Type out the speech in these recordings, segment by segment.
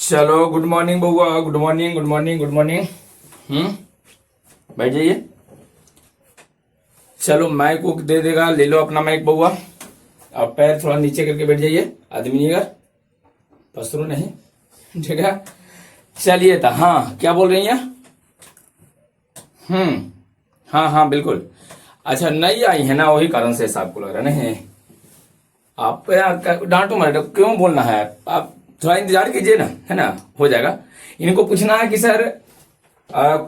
चलो good morning बउआ, good morning good morning good morning. बैठ जाइए। चलो माइक को दे देगा, ले लो अपना माइक बउआ। अब पैर थोड़ा नीचे करके बैठ जाइए, आदमी नहीं अगर पसरो नहीं, ठीक है। चलिए था, हाँ क्या बोल रही हैं? हाँ हाँ बिल्कुल। अच्छा नई आई है ना, वही कारण से ऐसा आपको लग रहा नहीं। आप यार डांटो मत, क्यों बोलना है, आप थोड़ा इंतजार कीजिए ना, है ना, हो जाएगा। इनको पूछना है कि सर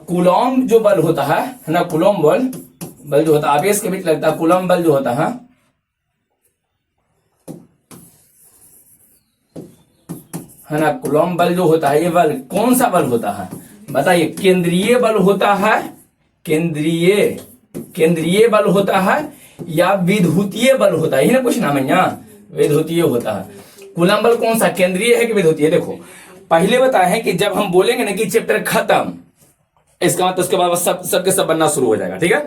कूलॉम जो बल होता है ना, कूलॉम बल जो होता है आवेश के बीच लगता है, कूलॉम बल जो होता है ना, कूलॉम बल जो होता है, ये बल कौन सा बल होता है बताइए? केंद्रीय बल होता है, केंद्रीय बल होता है या विद्युतीय बल होता है, यही ना पूछना मैया। विद्युतीय होता है। कूलॉम बल कौन सा, केंद्रीय है कि विद्युतीय? देखो पहले बताए हैं कि जब हम बोलेंगे ना कि चैप्टर खत्म, इसका मतलब उसके बाद सबके सब बनना शुरू हो जाएगा, ठीक है।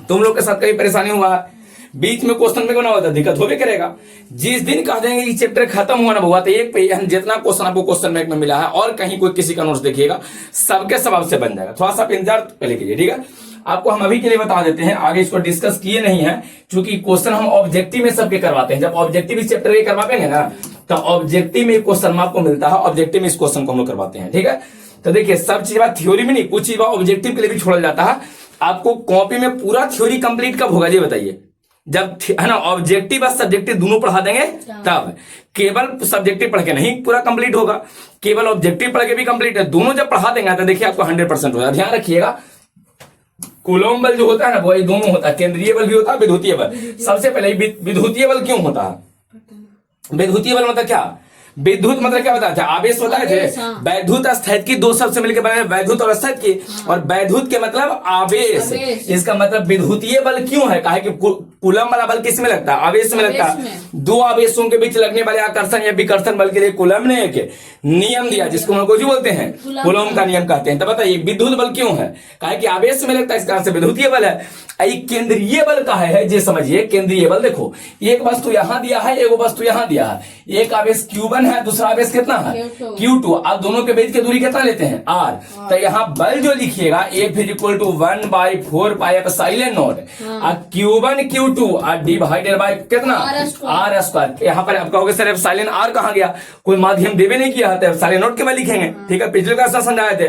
तुम लोग के साथ कहीं परेशानी हुआ, बीच में क्वेश्चन में बना होता, दिक्कत हो भी करेगा। जिस दिन कह देंगे कि चैप्टर खत्म हुआ ना बुआ, तो एक पे जितना क्वेश्चन आपको क्वेश्चन बैंक में मिला है और कहीं कोई किसी का नोट्स देखिएगा, सबके सब से बन जाएगा। थोड़ा सा इंतजार पहले कीजिए, ठीक है। आपको हम अभी के लिए बता देते हैं, आगे इसको डिस्कस किए नहीं है, क्योंकि क्वेश्चन हम ऑब्जेक्टिव में सबके करवाते हैं। जब ऑब्जेक्टिव इस चैप्टर के करवाएंगे ना, तो ऑब्जेक्टिव में क्वेश्चन आपको मिलता है, ऑब्जेक्टिव में इस क्वेश्चन को हम लोग करवाते हैं, ठीक है। तो देखिए सब चीज बात थ्योरी में नहीं, कुछ चीज ऑब्जेक्टिव के लिए भी छोड़ा जाता है। आपको कॉपी में पूरा थ्योरी कंप्लीट कब होगा ये बताइए? जब है ना ऑब्जेक्टिव और सब्जेक्टिव दोनों पढ़ा देंगे तब। केवल सब्जेक्टिव पढ़ के नहीं पूरा कंप्लीट होगा, केवल ऑब्जेक्टिव पढ़ के भी कंप्लीट है। दोनों जब पढ़ा देंगे तो देखिए आपको 100% होगा। ध्यान रखिएगा, कूलॉम बल जो होता है ना वो दोनों होता है, केंद्रीय बल भी होता है, विद्युतीय बल। सबसे पहले विद्युतीय बल क्यों होता है? विद्युतीय बल मतलब क्या? विद्युत मतलब क्या बताया था? आवेश होता है। वैद्युत स्थैतिकी दो शब्द से मिलकर बने, वैद्युत और स्थैतिकी। और वैद्युत के मतलब आवेश, इसका मतलब विद्युतीय बल क्यों है? कहा कि कूलम वाला बल किस में लगता है? आवेश में लगता है। दो आवेशों के बीच लगने वाले आकर्षण या विकर्षण बल के लिए कूलम ने एक नियम दिया, जिसको हम कुछ बोलते हैं, कूलम का नियम कहते हैं। तो बताइए विद्युत बल क्यों है? कहा कि आवेश में लगता है, इस कारण से विद्युतीय बल है। केंद्रीय बल का है जी, समझिए केंद्रीय बल। देखो एक वस्तु यहां दिया है, एक वस्तु यहां दिया है, एक आवेश Q1 है, दूसरा आवेश कितना है? Q2। अब दोनों के बीच की दूरी कितना लेते हैं? R। तो यहाँ बल जो लिखिएगा F equal to 1/4 pi epsilon not Q1 Q2 divided by कितना? R square. यहाँ पर आप कहोगे सर एप्सिलॉन R कहाँ गया? कोई माध्यम देवे नहीं किया था, एप्सिलॉन नॉट के बाद लिखेंगे, ठीक है। पिछले क्लास में समझाए थे।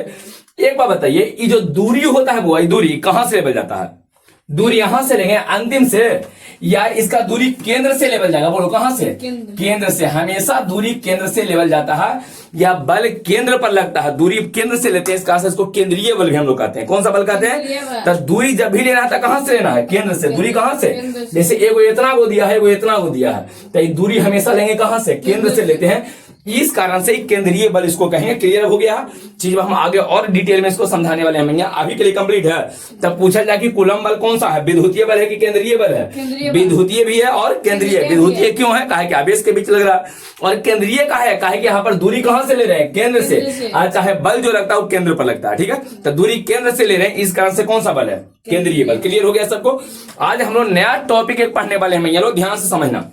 एक बात बताइए, ये जो दूरी होता है वो दूरी कहां से लेवल जाता है? दूरी यहां से लेंगे अंतिम से, या इसका दूरी केंद्र से लेवल जाएगा? बोलो कहां से? केंद्र से। हमेशा दूरी केंद्र से लेवल जाता है, या बल केंद्र पर लगता है, दूरी केंद्र से लेते हैं, इस कारण से इसको केंद्रीय बल भी हम लोग कहते हैं। कौन सा बल कहते हैं? तो दूरी जब भी लेना था कहां से लेना है? केंद्र से। दूरी कहां से? जैसे एगो इतना को दिया है, एगो इतना को दिया है, तो ये दूरी हमेशा लेंगे कहां से? केंद्र से लेते हैं। इस कारण से केंद्रीय बल इसको कहेंगे। क्लियर हो गया चीज? हम आगे और डिटेल में इसको समझाने वाले हैं भैया, अभी के लिए कंप्लीट है। तब पूछा जाए कि कूलम बल कौन सा है, विद्युतीय बल है कि केंद्रीय बल है? विद्युतीय भी है और केंद्रीय। विद्युतीय क्यों है? कहा कि आवेश के बीच लग रहा है। और केंद्रीय का है, कहा कि यहाँ पर दूरी कहां से ले रहे हैं? केंद्र से। चाहे बल जो लगता है वो केंद्र पर लगता है, ठीक है। तो दूरी केंद्र से ले रहे हैं, इस कारण से कौन सा बल है? केंद्रीय बल। क्लियर हो गया सबको? आज हम लोग नया टॉपिक एक पढ़ने वाले हैं भैया लोग, ध्यान से समझना,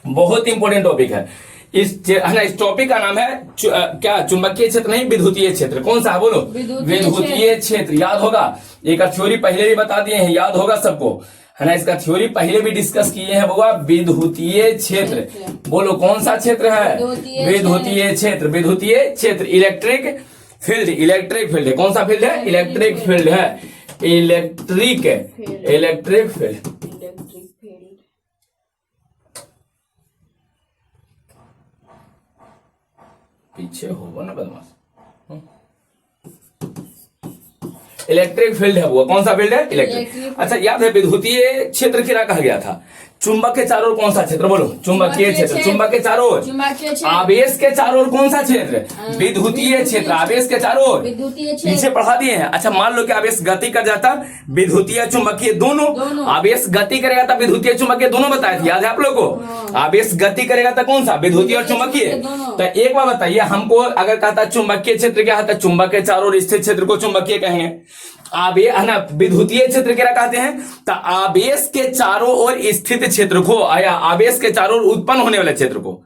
बहुत इंपॉर्टेंट टॉपिक है। इस टॉपिक का नाम है क्या? चुंबकीय क्षेत्र नहीं, विद्युतीय क्षेत्र। कौन सा है बोलो? विद्युतीय क्षेत्र। याद होगा, एक थ्योरी पहले भी बता दिए हैं, याद होगा सबको, है ना। इसका थ्योरी पहले भी डिस्कस किए हैं बाबा। विद्युतीय क्षेत्र बोलो कौन सा क्षेत्र है? विद्युतीय क्षेत्र। विद्युतीय क्षेत्र इलेक्ट्रिक फील्ड, इलेक्ट्रिक फील्ड है। कौन सा फील्ड है? इलेक्ट्रिक फील्ड है। Electric field. पीछे होगा ना बदमाश। इलेक्ट्रिक फील्ड है वो। कौन सा फील्ड है? इलेक्ट्रिक। अच्छा याद है विद्युतीय क्षेत्र क्या कहा गया था? चुंबक के चारों ओर कौन सा क्षेत्र? बोलो चुंबकीय क्षेत्र। चुंबक के चारों ओर, आवेश के चारों ओर कौन सा क्षेत्र? विद्युतीय क्षेत्र। आवेश के चारों ओर पीछे पढ़ा दिए हैं। अच्छा मान लो कि आवेश गति कर जाता, विद्युतीय चुंबकीय दोनों। आवेश गति करेगा तो विद्युतीय चुंबकीय दोनों बताए थे, याद है आप लोग को? आवेश गति करेगा तो कौन सा? विद्युतीय और चुंबकीय। तो एक बार बताइए हमको, अगर कहता चुंबकीय क्षेत्र क्या होता है? चुंबक के चारों ओर स्थित क्षेत्र को चुंबकीय कहेंगे। विद्युतीय क्षेत्र क्या कहते हैं? तो आवेश के चारों ओर स्थित क्षेत्र को, आया आवेश के चारों ओर उत्पन्न होने वाले क्षेत्र को।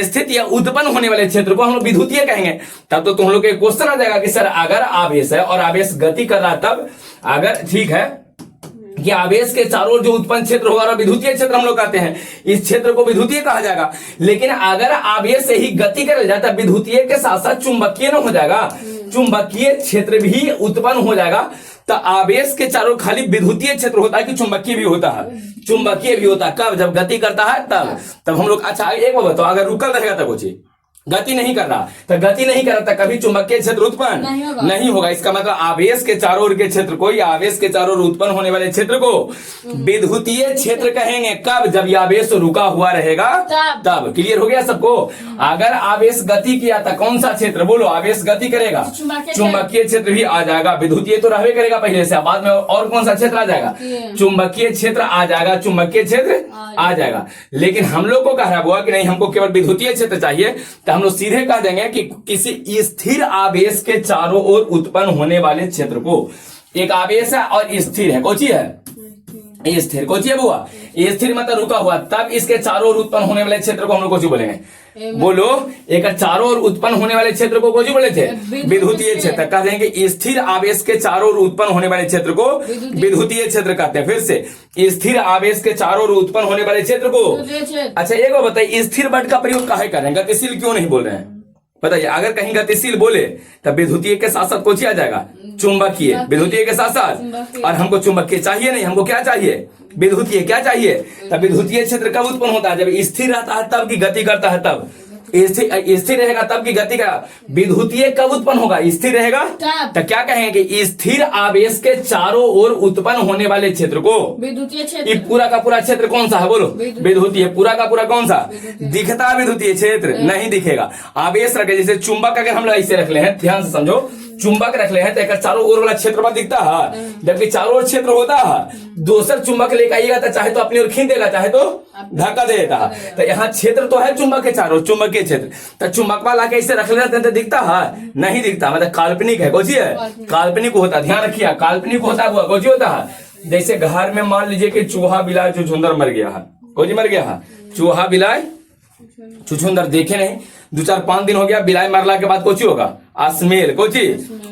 स्थित या उत्पन्न होने वाले क्षेत्र को हम लोग विद्युतीय कहेंगे। तब तो तुम लोग के क्वेश्चन आ जाएगा कि सर अगर आवेश है और आवेश गति कर रहा है, तब अगर ठीक है कि आवेश के चारों ओर जो उत्पन्न क्षेत्र होगा विद्युतीय क्षेत्र हम लोग कहते हैं, इस क्षेत्र को विद्युतीय कहा जाएगा। लेकिन अगर आवेश से ही गति कर जाता है विद्युतीय के साथ साथ चुंबकीय न हो जाएगा, चुंबकीय क्षेत्र भी उत्पन्न हो जाएगा। तो आवेश के चारों खाली विद्युतीय क्षेत्र होता है कि चुंबकीय भी होता है? चुंबकीय भी होता है। कब? जब गति करता है तब हम लोग। अच्छा एक बात बताओ, अगर रुकल रहेगा तब कुछ गति नहीं कर रहा, तो गति नहीं कर रहा था कभी चुंबकीय क्षेत्र उत्पन्न नहीं होगा। इसका मतलब आवेश के चारों ओर के क्षेत्र को या आवेश के चारों ओर उत्पन्न होने वाले क्षेत्र को विद्युतीय क्षेत्र कहेंगे। कब? जब यह आवेश रुका हुआ रहेगा तब। क्लियर हो गया सबको? अगर आवेश गति किया था, कौन सा क्षेत्र बोलो? आवेश गति करेगा, चुंबकीय क्षेत्र भी आ जाएगा। विद्युतीय तो रहवे करेगा पहले से, बाद में और कौन सा क्षेत्र आ जाएगा? चुंबकीय क्षेत्र आ जाएगा, चुंबकीय क्षेत्र आ जाएगा। लेकिन हम लोग को कह रहा हुआ कि नहीं, हमको केवल विद्युतीय क्षेत्र चाहिए, तो हम लोग सीधे कह देंगे कि किसी स्थिर आवेश के चारों ओर उत्पन्न होने वाले क्षेत्र को, एक आवेश है और स्थिर है, कौन सी है? स्थिर। कौन सी है बुआ? स्थिर मतलब रुका हुआ, तब इसके चारों ओर उत्पन्न होने वाले क्षेत्र को हम लोग कौन सी बोलेंगे? बोलो, एक चारों ओर उत्पन्न होने वाले क्षेत्र को कौन सी बोले थे? विद्युतीय क्षेत्र। कह देंगे स्थिर आवेश के चारों ओर उत्पन्न होने वाले क्षेत्र को विद्युतीय क्षेत्र कहते हैं। फिर से, स्थिर आवेश के चारों ओर उत्पन्न होने वाले क्षेत्र को। अच्छा एक बात बताइए, स्थिर वर्ड का प्रयोग काहे कर रहे हैं? गतिशील क्यों नहीं बोल रहे हैं? बताइए। अगर कहीं गतिशील बोले तब विद्युतीय के साथ साथ कौन सी आ जाएगा? चुंबकीय। विद्युतीय के साथ साथ, और हमको चुंबकीय चाहिए नहीं, हमको क्या चाहिए? विद्युतीय। क्या चाहिए? तब विद्युतीय क्षेत्र कब उत्पन्न होता है? जब स्थिर रहता है तब की गति करता है, तब स्थिर रहेगा तब की गति का। विद्युतीय कब उत्पन्न होगा? स्थिर रहेगा। तो क्या कहेंगे कि स्थिर आवेश के चारों ओर उत्पन्न होने वाले क्षेत्र को विद्युतीय क्षेत्र। पूरा का पूरा क्षेत्र कौन सा है बोलो? विद्युतीय। पूरा का पूरा कौन सा दिखता? विद्युतीय क्षेत्र नहीं दिखेगा। आवेश रखे, जैसे चुंबक अगर हम लोग ऐसे रख ले हैं, ध्यान से समझो, चुंबक रख ले हैं तो एक चारों ओर वाला क्षेत्र में दिखता है, जबकि चारों ओर क्षेत्र होता है। दूसर चुंबक लेकर आइएगा तो चाहे तो अपनी ओर खींच देगा, चाहे तो धक्का दे देता है। तो यहाँ क्षेत्र तो है चुंबक के चारों, चुंबकीय क्षेत्र। तो चुंबक वाला कैसे रख लेते तो दिखता है? नहीं दिखता, मतलब काल्पनिक है। कौन सी है? काल्पनिक होता है। ध्यान रखिए, काल्पनिक होता है। कौन सी होता है? जैसे घर में मान लीजिए कि चूहा बिलाई चुछुंदर मर गया है। कौन सी मर गया है? चूहा बिलाई चुछुंदर देखे नहीं, 2-4-5 दिन हो गया, बिलाई मरला के बाद कोची होगा? स्मेल। कोची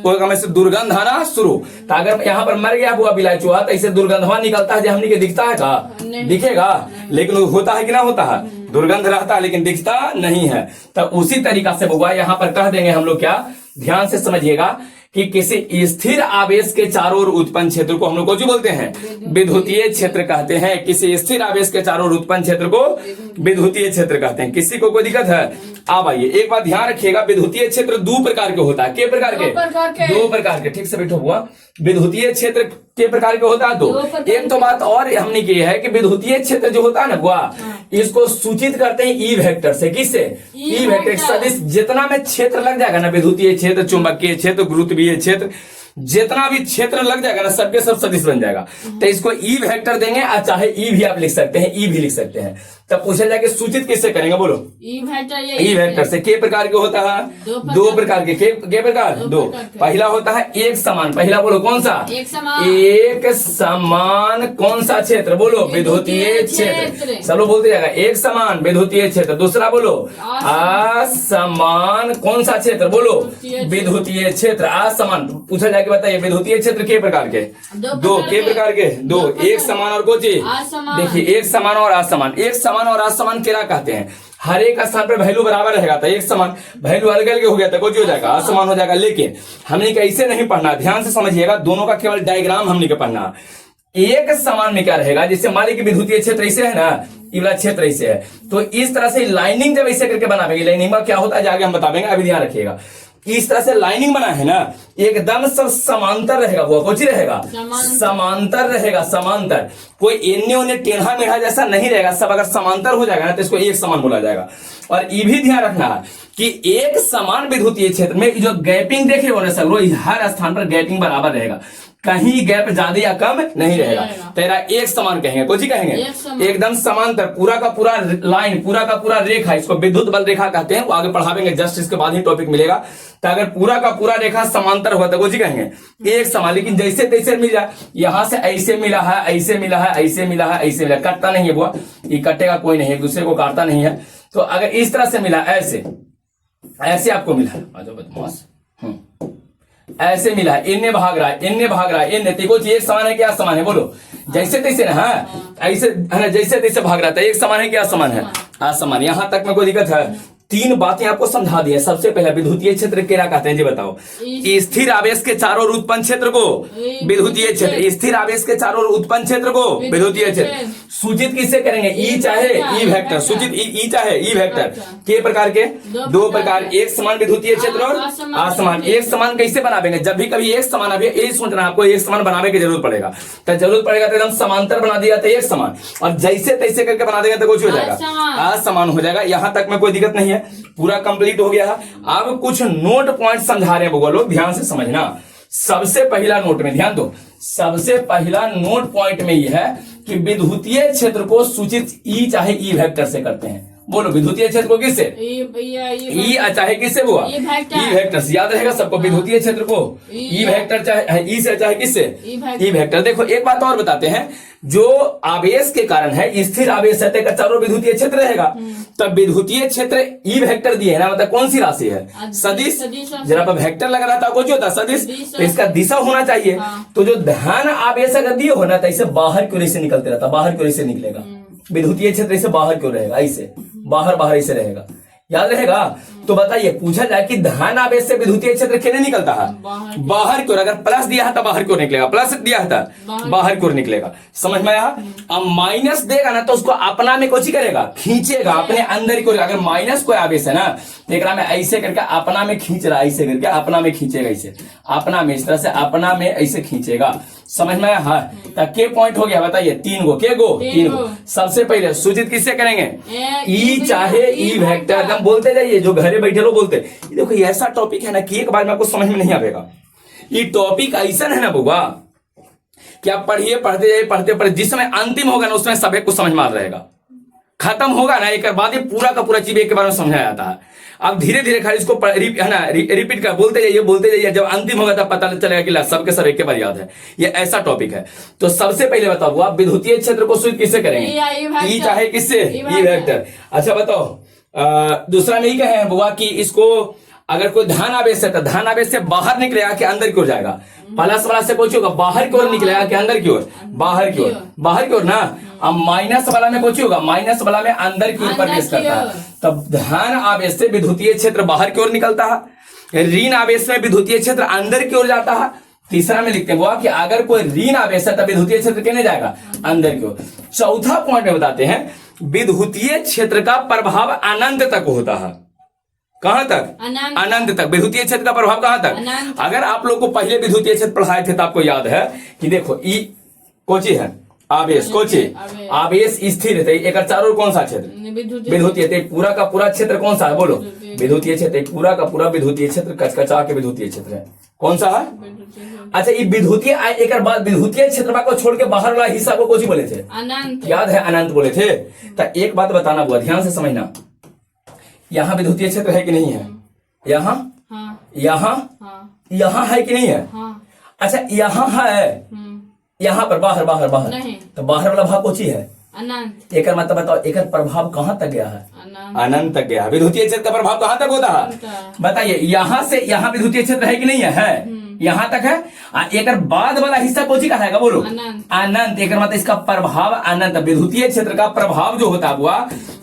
होगा? में से दुर्गंध आना शुरू। तो अगर यहाँ पर मर गया हुआ बिलाई चूहा, तो इससे दुर्गंधवा निकलता है, जो हमने के दिखता है का? दिखेगा, लेकिन होता है कि ना होता है? दुर्गंध रहता है लेकिन दिखता नहीं है। तो उसी तरीका से बुआ यहाँ पर कह देंगे हम लोग क्या? ध्यान से समझिएगा कि किसी स्थिर आवेश के चारों ओर उत्पन्न क्षेत्र को हम लोग कौन सी बोलते हैं? विद्युतीय क्षेत्र कहते हैं। किसी स्थिर आवेश के चारों ओर उत्पन्न क्षेत्र को विद्युतीय क्षेत्र कहते हैं। किसी को कोई दिक्कत है? अब आइए एक बात ध्यान रखिएगा, विद्युतीय क्षेत्र दो प्रकार के होता है। के प्रकार के? दो प्रकार के। ठीक से बैठो हुआ। विद्युतीय क्षेत्र के प्रकार के होता है दो। एक तो बात और हमने की है कि विद्युतीय क्षेत्र जो होता है ना बुआ, इसको सूचित करते हैं ई वेक्टर से। किससे? ई वेक्टर सदिश। जितना में क्षेत्र लग जाएगा ना, विद्युतीय क्षेत्र, चुंबकीय क्षेत्र, गुरुत्वीय क्षेत्र, जितना भी क्षेत्र लग जाएगा ना, सबके सब सदिश बन जाएगा। तो इसको ई वेक्टर देंगे, और चाहे ई भी आप लिख सकते हैं, ई भी लिख सकते हैं। तब पूछा जाके सूचित किससे करेंगे बोलो? ई वेक्टर से। के प्रकार के होता है? दो प्रकार के। के प्रकार? दो। पहला होता है एक समान। पहला बोलो कौन सा? एक समान कौन सा क्षेत्र बोलो? विद्युतीय क्षेत्र। सब लोग बोलते जाएगा एक समान विद्युतीय क्षेत्र। दूसरा बोलो असमान कौन सा क्षेत्र बोलो? विद्युतीय क्षेत्र। असमान पूछा जाके बताइए विद्युतीय क्षेत्र के प्रकार के? दो। के प्रकार के? दो। एक समान और कौन सी? देखिए एक समान और असमान। एक समान और असमान क्या कहते हैं? हर एक स्थान पर वैल्यू बराबर रहेगा, तो एक समान। वैल्यू अलग अलग हो गया तो कुछ हो जाएगा, असमान हो जाएगा। लेकिन हमने कैसे नहीं पढ़ना, ध्यान से समझिएगा, दोनों का केवल डायग्राम हमने के पढ़ना। एक समान में क्या रहेगा? जैसे मान लीजिए विद्युतीय क्षेत्र ऐसे है ना, ये वाला क्षेत्र ऐसे है, तो इस तरह से लाइनिंग जब ऐसे करके बनाएंगे, लाइनिंग में क्या होता है आगे हम बताएंगे, अभी ध्यान रखिएगा। इस तरह से लाइनिंग बना है ना, एकदम सब समांतर रहेगा। वो कौन सी रहेगा? समांतर रहेगा। समांतर, कोई एन्ने ओन्ने टेढ़ा मेढ़ा जैसा नहीं रहेगा, सब अगर समांतर हो जाएगा ना तो इसको एक समान बोला जाएगा। और ये भी ध्यान रखना है कि एक समान विद्युतीय क्षेत्र में जो गैपिंग देखे हो ना सब, हर स्थान पर गैपिंग बराबर रहेगा, कहीं गैप ज्यादा या कम नहीं रहेगा। तेरा एक समान कहेंगे, कौन सी कहेंगे? एकदम समांतर, पूरा का पूरा लाइन, पूरा का पूरा रेखा, इसको विद्युत बल रेखा कहते हैं। वो आगे पढ़ावेंगे, जस्ट इसके बाद ही टॉपिक मिलेगा। तो अगर पूरा का पूरा रेखा समांतर हुआ तो कौन सी कहेंगे? एक समान। लेकिन जैसे तैसे मिल जाए, यहां से ऐसे मिला है, ऐसे मिला है, ऐसे मिला है, ऐसे मिला, कटता नहीं है बुआ, ये कटेगा कोई नहीं, एक दूसरे को काटता नहीं है। तो अगर इस तरह से मिला, ऐसे ऐसे आपको मिला, आजो बदमाश, ऐसे मिला, इनने भाग रहा है, इनने भाग रहा है, इनने, देखो एक समान है क्या समान है, बोलो जैसे तैसे ना, हाँ ऐसे है ना, जैसे तैसे भाग रहा था, एक समान है क्या समान है, असमान। यहां तक में कोई दिक्कत है? तीन बातें आपको समझा दी है। सबसे पहला विद्युतीय क्षेत्र क्या कहते हैं जी बताओ? स्थिर आवेश के चारों ओर उत्पन्न क्षेत्र को विद्युतीय क्षेत्र, स्थिर आवेश के चारों ओर उत्पन्न क्षेत्र को विद्युतीय क्षेत्र। सूचित किससे करेंगे? ई चाहे ई वेक्टर, सूचित ई चाहे ई वेक्टर के प्रकार के, दो प्रकार, एक समान विद्युतीय क्षेत्र और असमान। एक समान कैसे बनावेंगे? जब भी कभी एक समान, अभी यही सोचना आपको, एक समान बनाने की जरूरत पड़ेगा, तो जरूरत पड़ेगा तो एकदम समांतर बना दिया तो एक समान, और जैसे तैसे करके बना देंगे तो कुछ हो जाएगा, असमान हो जाएगा। यहां तक में कोई दिक्कत नहीं है, पूरा कंप्लीट हो गया। अब कुछ नोट पॉइंट समझा रहे हैं लोग, ध्यान से समझना। सबसे पहला नोट में ध्यान दो, सबसे पहला नोट पॉइंट में यह है कि विद्युतीय क्षेत्र को सूचित ई चाहे ई वेक्टर से करते हैं। बोलो विद्युतीय क्षेत्र को किससे? ई चाहे किससे हुआ? ई वेक्टर से। याद रहेगा सबको, विद्युतीय क्षेत्र को ई वेक्टर चाहे ई से चाहे किससे? E vector. देखो एक बात और बताते हैं, जो आवेश के कारण है, स्थिर आवेश है तो चारों विद्युतीय क्षेत्र रहेगा, तब विद्युतीय क्षेत्र ई वेक्टर दिए है ना, मतलब कौन सी राशि है? सदिश। जरा पर वेक्टर लगा रहा था कुछ होता सदिश, तो इसका दिशा होना चाहिए। तो जो धन आवेश अगर दिए होना तो इसे बाहर की ओर से निकलते रहता, बाहर की ओर से निकलेगा। विद्युतीय क्षेत्र इसे बाहर क्यों रहेगा? ऐसे बाहर बाहर ऐसे रहेगा, याद रहेगा। तो बताइए, पूछा जाए कि धन आवेश से विद्युतीय क्षेत्र कितने निकलता है? बाहर की ओर। अगर प्लस दिया है तो बाहर की ओर निकलेगा, प्लस दिया है तो बाहर की ओर निकलेगा। समझ में आया? अब माइनस देगा ना तो उसको अपना में कुछ करेगा, खींचेगा अपने अंदर की ओर। अगर माइनस कोई आवेश है ना, देख रहा मैं ऐसे करके अपना में खींच रहा, ऐसे करके अपना में खींचेगा, ऐसे अपना में, इस तरह से अपना में ऐसे खींचेगा। समझ में आया? हाँ, तब के पॉइंट हो गया बताइए? तीन गो, के गो? तीन गो। सबसे पहले सूचित किससे करेंगे? ई चाहे ई वेक्टर। एकदम बोलते जाइए, जो घरे बैठे लोग बोलते। देखो ये ऐसा टॉपिक है ना कि एक बार में आपको समझ में नहीं आएगा। ये टॉपिक ऐसा है ना बुआ कि आप पढ़िए, पढ़ते जाइए, पढ़ते पढ़ते जिस समय अंतिम होगा ना उसमें सब कुछ समझ में आ रहेगा। खत्म होगा ना एक बाद, ये पूरा का पूरा चीज एक बार में समझाया जाता है। अब धीरे धीरे खाली इसको है ना रिपीट कर, बोलते जाइए बोलते जाइए, जब अंतिम होगा तब पता चलेगा कि सबके सब एक के बार याद है। ये ऐसा टॉपिक है। तो सबसे पहले बताओ आप विद्युतीय क्षेत्र को सूचित किससे करेंगे? ई चाहे किससे? E vector. अच्छा बताओ, दूसरा में ही कहे हैं बुआ कि इसको अगर कोई धन आवेश है तो धन आवेश से बाहर निकलेगा कि अंदर की ओर जाएगा? प्लस वाला से पूछोगा बाहर की ओर निकलेगा कि अंदर की ओर? बाहर की ओर, बाहर की ओर ना। अब माइनस वाला में पूछोगा, माइनस वाला में अंदर की ओर प्रवेश करता है, तब धन आवेश से विद्युतीय क्षेत्र बाहर की ओर निकलता है, ऋण आवेश में विद्युतीय क्षेत्र अंदर की ओर जाता है। तीसरा में लिखते हैं कि अगर कोई ऋण आवेश है तब विद्युतीय क्षेत्र कहने जाएगा? अंदर की ओर। चौथा पॉइंट में बताते हैं, विद्युतीय क्षेत्र का प्रभाव अनंत तक होता है। कहां तक? अनंत तक। विद्युतीय क्षेत्र का प्रभाव कहां तक? अगर आप लोग को पहले विद्युतीय क्षेत्र पढ़ाए थे तो आपको याद है कि देखो ई कोची है, आवेश कोची, आवेश स्थिर है, एक चारों कौन सा क्षेत्र? विद्युतीय। पूरा का पूरा क्षेत्र कौन सा है? बोलो विद्युतीय क्षेत्र। पूरा का पूरा विद्युतीय क्षेत्र कचकचा के विद्युतीय क्षेत्र है। कौन सा है? अच्छा, ये विद्युतीय एक बाद विद्युतीय क्षेत्र को छोड़ के बाहर वाला हिस्सा को कोची बोले थे? अनंत। याद है? अनंत बोले थे। तो एक बात बताना बुआ, ध्यान से समझना, यहाँ विद्युतीय क्षेत्र है कि नहीं है? यहाँ, यहाँ है कि नहीं है? अच्छा यहाँ है, यहाँ पर बाहर बाहर बाहर, तो बाहर वाला भाग कोची है? अनंत। एक मतलब बताओ, एक प्रभाव कहाँ तक गया है? अनंत तक गया। विद्युतीय क्षेत्र का प्रभाव कहाँ तक होता है? बताइए, यहाँ से यहाँ विद्युतीय क्षेत्र है कि नहीं है? यहाँ तक है। एक बाद वाला हिस्सा कोची का है? बोलो अनंत। एक मतलब इसका प्रभाव अनंत। विद्युतीय क्षेत्र का प्रभाव जो होता हुआ,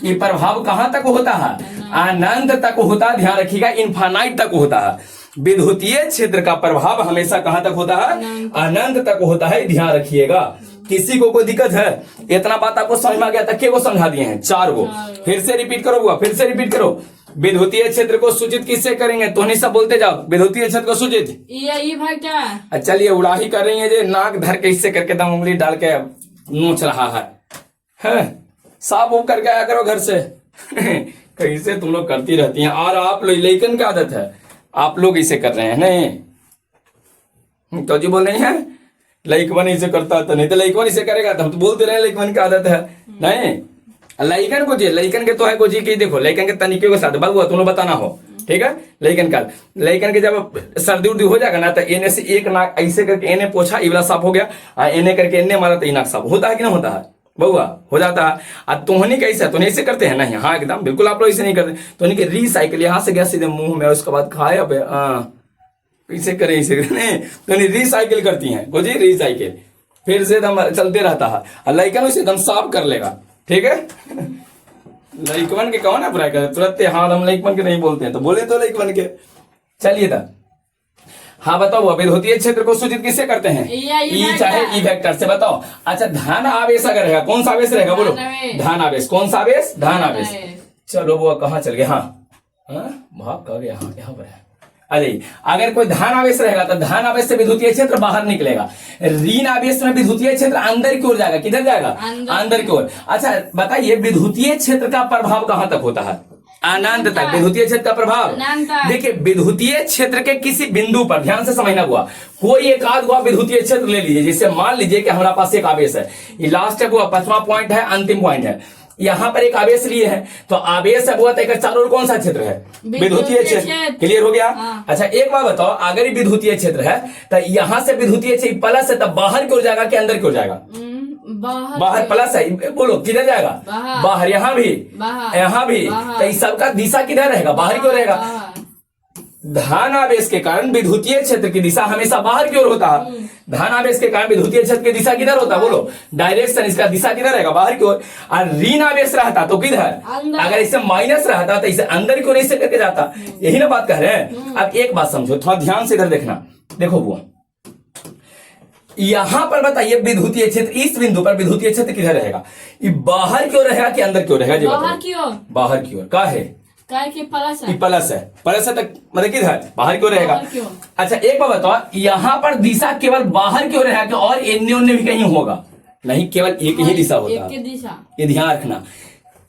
ये प्रभाव कहाँ तक होता है? अनंत तक होता है। ध्यान रखिएगा, इनफाइनाइट तक होता है। विद्युतीय क्षेत्र का प्रभाव हमेशा कहां तक होता है? अनंत तक होता है। ध्यान रखिएगा। किसी को कोई दिक्कत है? इतना बात आपको समझ में आ गया? तक के को समझा दिए हैं, चार को। फिर से रिपीट करो बुआ, फिर से रिपीट करो। विद्युतीय क्षेत्र को सूचित किससे करेंगे? तो नहीं सब बोलते जाओ। विद्युतीय क्षेत्र को सूचित चलिए उड़ाही कर रही है जे, नाक धर के इससे करके दम उंगली डाल के नोच रहा है। साफ वो करके आया करो घर से। कैसे तुम लोग करती रहती हैं। और आप लेकिन क्या आदत है, आप लोग इसे कर रहे हैं नहीं? तो जी बोल रही है लइकवन इसे करता तो नहीं तो लइकवन इसे करेगा, तो हम तो बोलते रहे लइकवन की आदत है। नहीं, लइकन को जी, लइकन के तो है को जी की देखो, लइकन के तरीके के साथ बाबू तुम्हें बताना हो, ठीक है? लइकन का, लइकन के जब सर्दी उर्दी हो जाएगा ना तो एने से एक नाक ऐसे करके एने पोछा, इवला साफ हो गया, एने करके एने मारा तो नाक साफ होता है कि नहीं होता है? बहुआ हो जाता है। अब तुहनी कैसे, तुहनी ऐसे करते हैं नहीं? हाँ एकदम बिल्कुल आप लोग ऐसे नहीं करते। तुहनी के रिसाइकिल, यहाँ से गया सीधे मुंह में, उसके बाद खाए अब इसे करे इसे नहीं, तुहनी रिसाइकिल करती हैं को जी, रिसाइकिल फिर से एकदम चलते रहता है। और लड़कन उसे एकदम साफ कर लेगा, ठीक है। लड़कवन के कौन है बुराई कर तुरंत? हाँ हम लड़कवन के नहीं बोलते हैं तो बोले तो लड़कवन के। चलिए था, हाँ बताओ अवैध होती क्षेत्र को सूचित किससे करते हैं? ई चाहे ई वेक्टर से। बताओ अच्छा, धन आवेश अगर रहेगा, कौन सा आवेश रहेगा बोलो? धन आवेश। कौन सा आवेश? धन आवेश। चलो वो कहाँ चल गया? हाँ भाग कह गया, हाँ यहाँ पर है। अरे अगर कोई धन आवेश रहेगा तो धन आवेश से विद्युतीय क्षेत्र बाहर निकलेगा। ऋण आवेश में विद्युतीय क्षेत्र अंदर की ओर जाएगा। किधर जाएगा? अंदर की ओर। अच्छा बताइए, विद्युतीय क्षेत्र का प्रभाव कहां तक होता है? अनंत तक। विद्युतीय क्षेत्र का प्रभाव देखिए, विद्युतीय क्षेत्र के किसी बिंदु पर, ध्यान से समझना हुआ, कोई एक आध हुआ विद्युतीय क्षेत्र ले लीजिए। जैसे मान लीजिए कि हमारे पास एक आवेश है, ये लास्ट है वो 5वां पॉइंट है, अंतिम पॉइंट है। यहाँ पर एक आवेश लिए है, तो आवेश है वो चारों ओर कौन सा क्षेत्र है? विद्युतीय क्षेत्र। क्लियर हो गया? अच्छा एक बात बताओ, अगर ये विद्युतीय क्षेत्र है तो यहाँ से विद्युतीय क्षेत्र प्लस है, तब बाहर की ओर जाएगा कि अंदर की ओर जाएगा? बाहर प्लस है, बोलो किधर जाएगा? बाहर। यहाँ भी, यहाँ भी, तो इस सबका दिशा किधर रहेगा? बाहर की ओर रहेगा। धन आवेश के कारण विद्युतीय क्षेत्र की दिशा हमेशा बाहर की ओर होता है। धन आवेश के कारण विद्युतीय क्षेत्र की दिशा किधर होता है बोलो? डायरेक्शन, इसका दिशा किधर रहेगा? बाहर की ओर। और ऋण आवेश रहता तो किधर? अगर इसे माइनस रहता तो इसे अंदर की ओर ऐसे करके जाता। यही ना बात कह रहे हैं। अब एक बात समझो, थोड़ा ध्यान से इधर देखना। देखो वो यहां पर बताइए, विद्युतीय क्षेत्र इस बिंदु पर विद्युतीय क्षेत्र किधर रहेगा? ये बाहर की ओर रहेगा कि अंदर की ओर रहेगा? जी बाहर की ओर। बाहर की ओर। का है? प्लस है। प्लस है, प्लस है तक मतलब किधर? बाहर की ओर रहेगा। अच्छा एक बात बताओ, यहाँ पर दिशा केवल बाहर की ओर रहेगा और एन्ने उन्ने भी कहीं होगा? नहीं, केवल एक ही दिशा होता है। ये ध्यान रखना।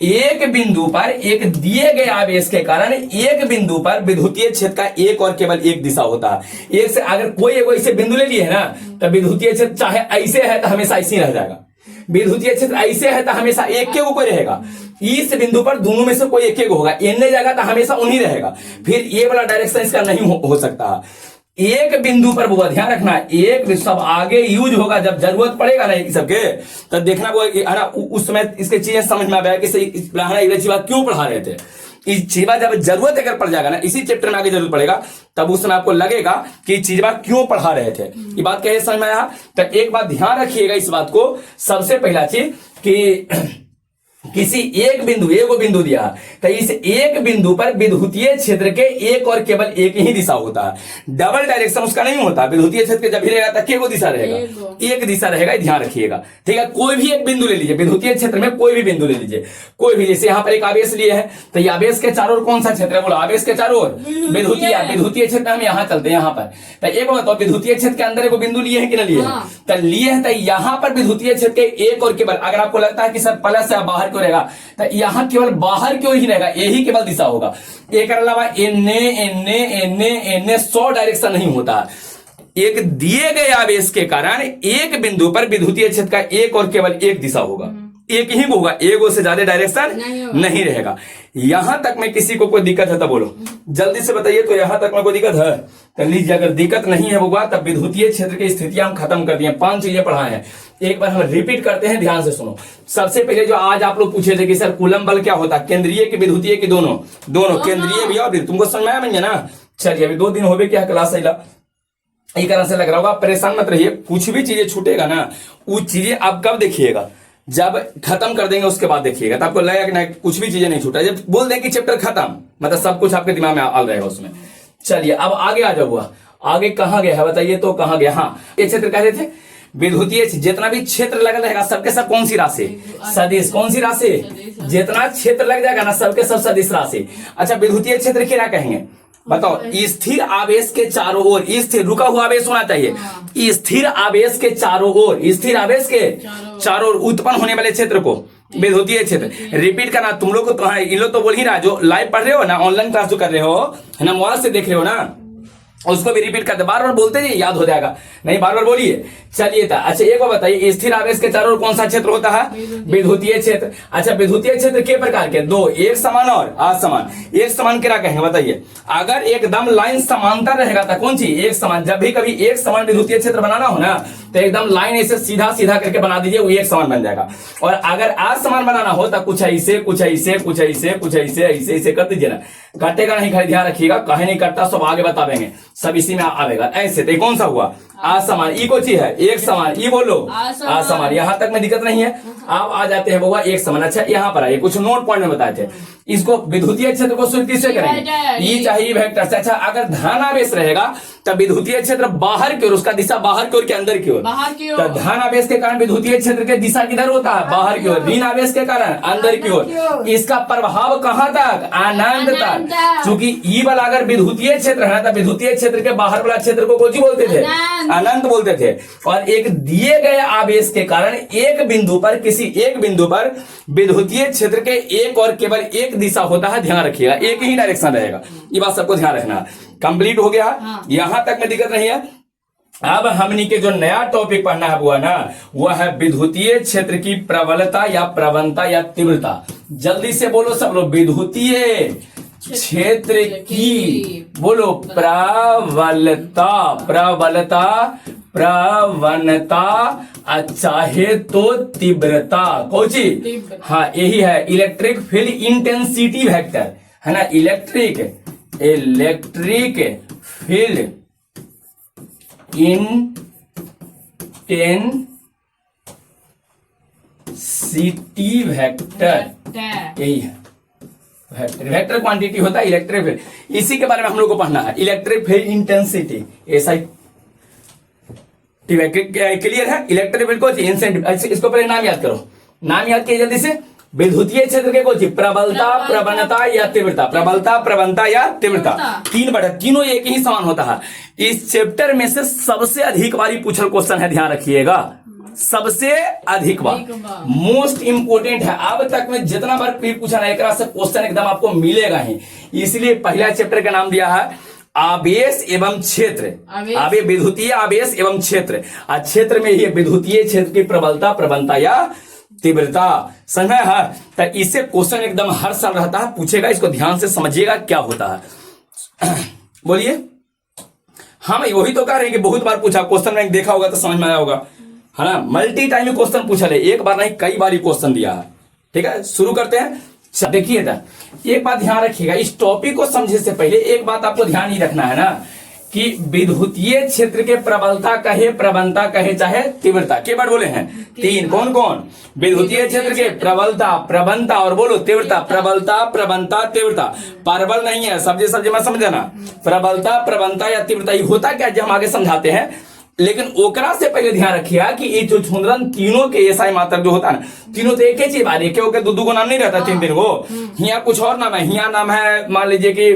एक बिंदु पर, एक दिए गए आवेश के कारण एक बिंदु पर विद्युतीय क्षेत्र का एक और केवल एक दिशा होता है। एक से अगर कोई ऐसे बिंदु ले लिए है ना, तो विद्युतीय क्षेत्र चाहे ऐसे है तो हमेशा ऐसे ही रह जाएगा। विद्युतीय क्षेत्र ऐसे है तो हमेशा एक के कोई रहेगा। इस बिंदु पर दोनों में से कोई एक होगा। एन्ने जाएगा तो हमेशा उन्हीं रहेगा। फिर ये वाला डायरेक्शन इसका नहीं हो सकता। एक बिंदु पर वो ध्यान रखना, एक सब आगे यूज होगा जब जरूरत पड़ेगा ना सबके, तब देखना वो है ना, उस समय इसके चीजें समझ में आ गया कि बात क्यों पढ़ा रहे थे। इस चीज जब जरूरत अगर पड़ जाएगा ना, इसी चैप्टर में आगे जरूरत पड़ेगा, तब उस समय आपको लगेगा कि चीज क्यों पढ़ा रहे थे। ये बात कैसे समझ में आया? तो एक बात ध्यान रखिएगा इस बात को। सबसे पहला चीज कि किसी एक बिंदु दिया, तो इस एक बिंदु पर विद्युतीय क्षेत्र के एक और केवल एक ही दिशा होता है। डबल डायरेक्शन उसका नहीं होता। विद्युतीय क्षेत्र जब भी रहेगा तो केवल दिशा रहेगा, एक दिशा रहेगा। ध्यान रखिएगा, ठीक है। कोई भी एक बिंदु ले लीजिए, विद्युतीय क्षेत्र में कोई भी बिंदु ले लीजिए, कोई भी। जैसे यहाँ पर एक आवेश लिए है, तो ये आवेश के चारों ओर कौन सा क्षेत्र है बोलो? आवेश के चारों ओर विद्युतीय क्षेत्र। हम यहाँ चलते हैं, यहाँ पर तो एक बताओ, विद्युतीय क्षेत्र के अंदर एक बिंदु लिए है कि ना लिए है? तो लिए है, तो यहाँ पर विद्युतीय क्षेत्र के एक और केवल, अगर आपको लगता है कि सर प्लस है बाहर क्यों रहेगा, तो यहाँ केवल बाहर क्यों ही रहेगा, यही केवल दिशा होगा। एक अलावा एन्ने एन्ने एन्ने एन्ने 100 डायरेक्शन नहीं होता। एक दिए गए आवेश के कारण एक बिंदु पर विद्युतीय क्षेत्र का एक और केवल एक दिशा होगा, एक ही होगा, एक से ज्यादा डायरेक्शन नहीं रहेगा। यहां तक में किसी को कोई दिक्कत है तो बोलो, जल्दी से बताइए। तो यहां तक में कोई दिक्कत है तो लीजिए, अगर दिक्कत नहीं है होगा तब विद्युतीय क्षेत्र की स्थितियां हम खत्म कर दिए। 5 चीजें पढ़ाए हैं, एक बार हम रिपीट करते हैं, ध्यान से सुनो। सबसे पहले जो आज आप लोग पूछे थे कि सर कूलम बल क्या होता है, केंद्रीय की विद्युतीय की दोनों केंद्रीय भी और तुमको समझ में आया भैया ना? चलिए अभी 2 दिन हो गए क्या क्लास एक तरह से लग रहा होगा, परेशान मत रहिए। कुछ भी चीजें छूटेगा ना, वो चीजें आप कब देखिएगा? जब खत्म कर देंगे उसके बाद देखिएगा, तो आपको लगेगा कि नहीं कुछ भी चीजें नहीं छूटा। जब बोल दें कि चैप्टर खत्म, मतलब सब कुछ आपके दिमाग में आ रहेगा उसमें। चलिए अब आगे आ जाऊंगा। आगे कहाँ गया है बताइए? तो कहाँ गया? हाँ, ये क्षेत्र कह रहे थे विद्युतीय, जितना भी क्षेत्र लगा रहेगा सबके सब कौन सी राशि? सदिश। कौन सी राशि? जितना क्षेत्र लग जाएगा ना सबके सब सदिश राशि। अच्छा विद्युतीय क्षेत्र क्या कहेंगे बताओ? स्थिर आवेश के चारों ओर, स्थिर रुका हुआ आवेश होना चाहिए। स्थिर आवेश के चारों ओर, स्थिर आवेश के चारों ओर उत्पन्न होने वाले क्षेत्र को विद्युतीय क्षेत्र। रिपीट करना तुम लोग को, इन लोग तो बोल ही रहा, जो लाइव पढ़ रहे हो ना, ऑनलाइन क्लास जो कर रहे हो है ना, मोबाइल से देख रहे हो ना, उसको भी रिपीट करते, बार बार बोलते नहीं, याद हो जाएगा, नहीं बार बार बोलिए। चलिए था, अच्छा एक बार बताइए, स्थिर आवेश के चारों ओर कौन सा क्षेत्र होता है? विद्युतीय क्षेत्र। अच्छा विद्युतीय क्षेत्र के प्रकार के? दो, एक समान और असमान। एक समान क्या कहेंगे बताइए? अगर एकदम लाइन समांतर रहेगा तो कौन सी? एक समान। जब भी कभी एक समान विद्युतीय क्षेत्र बनाना हो ना तो एकदम लाइन ऐसे सीधा सीधा करके बना दीजिए, वो एक समान बन जाएगा। और अगर असमान बनाना हो तो कुछ ऐसे कुछ ऐसे कुछ ऐसे कुछ ऐसे ऐसे ऐसे कर दीजिए ना, कटेगा नहीं, खाली ध्यान रखिएगा, कहे नहीं कटता, सब आगे बतावेंगे, सब इसी में आवेगा। ऐसे तो कौन सा हुआ? असमान। ई को चीज है एक समान, ई बोलो असमान। यहां तक में दिक्कत नहीं है। आप आ जाते हैं बउआ एक समान। अच्छा यहाँ पर आइए, कुछ नोट पॉइंट में बताए थे। इसको विद्युतीय क्षेत्र को सूचित किससे करेंगे? ई चाहिए वेक्टर से। अच्छा अगर धनावेश रहेगा तब विद्युतीय क्षेत्र बाहर की ओर, उसका दिशा बाहर की ओर के अंदर की ओर। तो धनावेश के कारण विद्युतीय क्षेत्र के दिशा किधर होता है? बाहर की ओर। ऋण आवेश के कारण अंदर की ओर। इसका प्रभाव कहां तक? अनंत तक। क्योंकि ई वाला अगर विद्युतीय क्षेत्र है तो विद्युतीय क्षेत्र के बाहर वाला क्षेत्र को कौन बोलते थे? अनंत बोलते थे। और एक दिए गए आवेश के कारण एक बिंदु पर, किसी एक बिंदु पर विद्युतीय क्षेत्र के एक और केवल एक दिशा होता है, ध्यान रखिएगा, एक ही डायरेक्शन रहेगा। ये बात सबको ध्यान रखना। कंप्लीट हो गया? यहां तक में दिक्कत नहीं है। अब हमनी के जो नया टॉपिक पढ़ना है वो ना, वह है विद्युतीय क्षेत्र की प्रबलता या प्रवणता या तीव्रता। जल्दी से बोलो सब लोग, विद्युतीय क्षेत्र की बोलो प्रबलता, प्रबलता, प्रवणता, चाहे तो तीव्रता। कौन सी? हाँ यही है, इलेक्ट्रिक फील्ड इंटेंसिटी वेक्टर है ना, इलेक्ट्रिक फील्ड इंटेंसिटी वेक्टर, यही है। वेक्टर क्वांटिटी होता है इलेक्ट्रिक फील्ड, इसी के बारे में हम लोग को पढ़ना है, इलेक्ट्रिक फील्ड इंटेंसिटी। ऐसा क्लियर है? इलेक्ट्रिक फील्ड को इसको पहले नाम याद करो, नाम याद किए जल्दी से। विद्युतीय क्षेत्र के कौन सी? प्रबलता, प्रवणता या तीव्रता। प्रबलता, प्रवणता या तीव्रता, तीन बढ़, तीनों एक ही समान होता है। इस चैप्टर में से सबसे अधिक बारी पूछल क्वेश्चन है, ध्यान रखिएगा, सबसे अधिक बार, मोस्ट इंपोर्टेंट है। अब तक में जितना बार पूछा ना, एक से क्वेश्चन एकदम आपको मिलेगा ही। इसलिए पहला चैप्टर का नाम दिया है आवेश एवं क्षेत्र, आवेश विद्युतीय आवेश एवं क्षेत्र। और क्षेत्र में ही विद्युतीय क्षेत्र की प्रबलता, प्रवणता या तीव्रता। समझ है? तो इससे क्वेश्चन एकदम हर साल रहता है, पूछेगा, इसको ध्यान से समझिएगा क्या होता है। बोलिए। हम वही तो कह रहे हैं कि बहुत बार पूछा, क्वेश्चन में देखा होगा तो समझ में आया होगा, है ना। मल्टी टाइम में क्वेश्चन पूछा है, एक बार नहीं कई बार क्वेश्चन दिया है। ठीक है, शुरू करते हैं। देखिए एक बात ध्यान रखिएगा, इस टॉपिक को समझने से पहले एक बात आपको ध्यान ही रखना है ना, कि विद्युतीय क्षेत्र के प्रबलता कहे, प्रवणता कहे, चाहे तीव्रता, के बार बोले हैं? तीन। कौन कौन? विद्युतीय क्षेत्र के प्रबलता, प्रवणता और बोलो तीव्रता। प्रबलता, प्रवणता, तीव्रता। परबल नहीं है, सब्जी में समझना। प्रबलता, प्रवणता या तीव्रता, ये होता क्या है हम आगे समझाते हैं, लेकिन ओकरा से पहले ध्यान रखिएगा कि ये जो छुंदरन तीनों के एसआई मात्रक जो होता है ना, तीनों तो एक ही चीज बारे के दो नाम नहीं रहता, तीन दिन को। हिया कुछ और नाम है, हिया नाम है मान लीजिए कि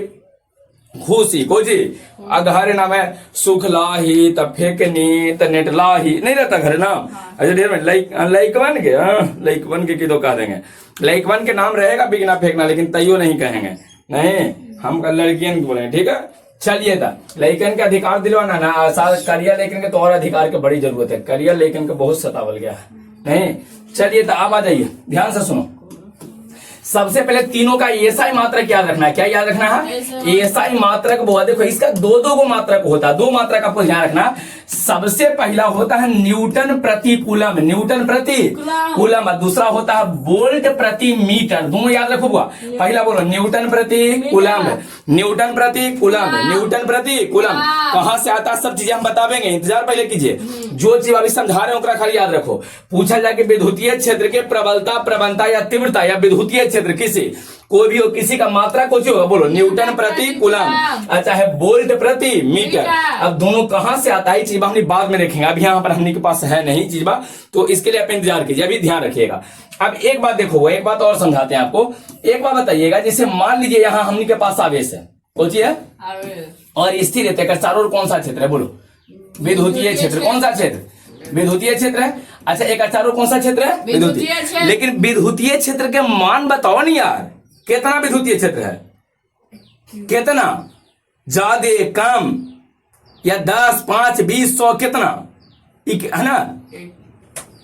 खुशी, को जी घर नाम है सुखलाही, तब फेंकनी, त नेटलाही, नहीं रहता घर नाम। अच्छा ढेर में लइकवन के दो कह देंगे, लइकवन के नाम रहेगा बिगना फेंकना, लेकिन तैयो नहीं कहेंगे, नहीं हम लड़कियन बोलेंगे। ठीक है, चलिए था लेकिन के अधिकार दिलवाना ना, करियर लेकिन के तो और अधिकार की बड़ी जरूरत है, करियर लेकिन के बहुत सतावल गया है, नहीं। चलिए तो आप आ जाइए, ध्यान से सुनो। सबसे पहले तीनों का एसआई मात्रक याद रखना है। क्या याद रखना है? एसआई मात्रक वो देखो, इसका दो दो को मात्रक होता है, दो मात्रक आपको ध्यान रखना। सबसे पहला होता है न्यूटन प्रति कूलम, न्यूटन प्रति कूलम। दूसरा होता है वोल्ट प्रति मीटर, दोनों याद रखो। पहला बोलो न्यूटन प्रति कूलम, न्यूटन प्रति कूलम, न्यूटन प्रति कूलम। कहां से आता है सब चीजें हम बतावेंगे, इंतजार पहले कीजिए। जो चीज अभी समझा रहे हो खाली याद रखो। पूछा जाए कि विद्युतीय क्षेत्र के प्रबलता, प्रवणता या तीव्रता या विद्युतीय क्षेत्र किसी कोई भी हो, किसी का मात्रा कुछ होगा, बोलो न्यूटन प्रति कूलम, अच्छा है वोल्ट प्रति मीटर। अब दोनों कहां से आता है चीज हम बाद में देखेंगे, अभी यहाँ पर हमने के पास है नहीं चीज, तो इसके लिए आप इंतजार कीजिए, अभी ध्यान रखिएगा। अब एक बात देखो, एक बात और समझाते हैं आपको। एक बात बताइएगा, जैसे मान लीजिए यहाँ हमने के पास आवेश है, सोचिए, और स्थिर रहते हैं चारों ओर, कौन सा क्षेत्र है बोलो? विद्युतीय क्षेत्र। कौन सा क्षेत्र? विद्युतीय क्षेत्र है। अच्छा एक चारों कौन सा क्षेत्र है? विद्युतीय। लेकिन विद्युतीय क्षेत्र के मान बताओ नहीं यार, कितना विद्युतीय क्षेत्र है? कितना? ज्यादा, कम, या 10, 5, 20, 100 कितना, है ना,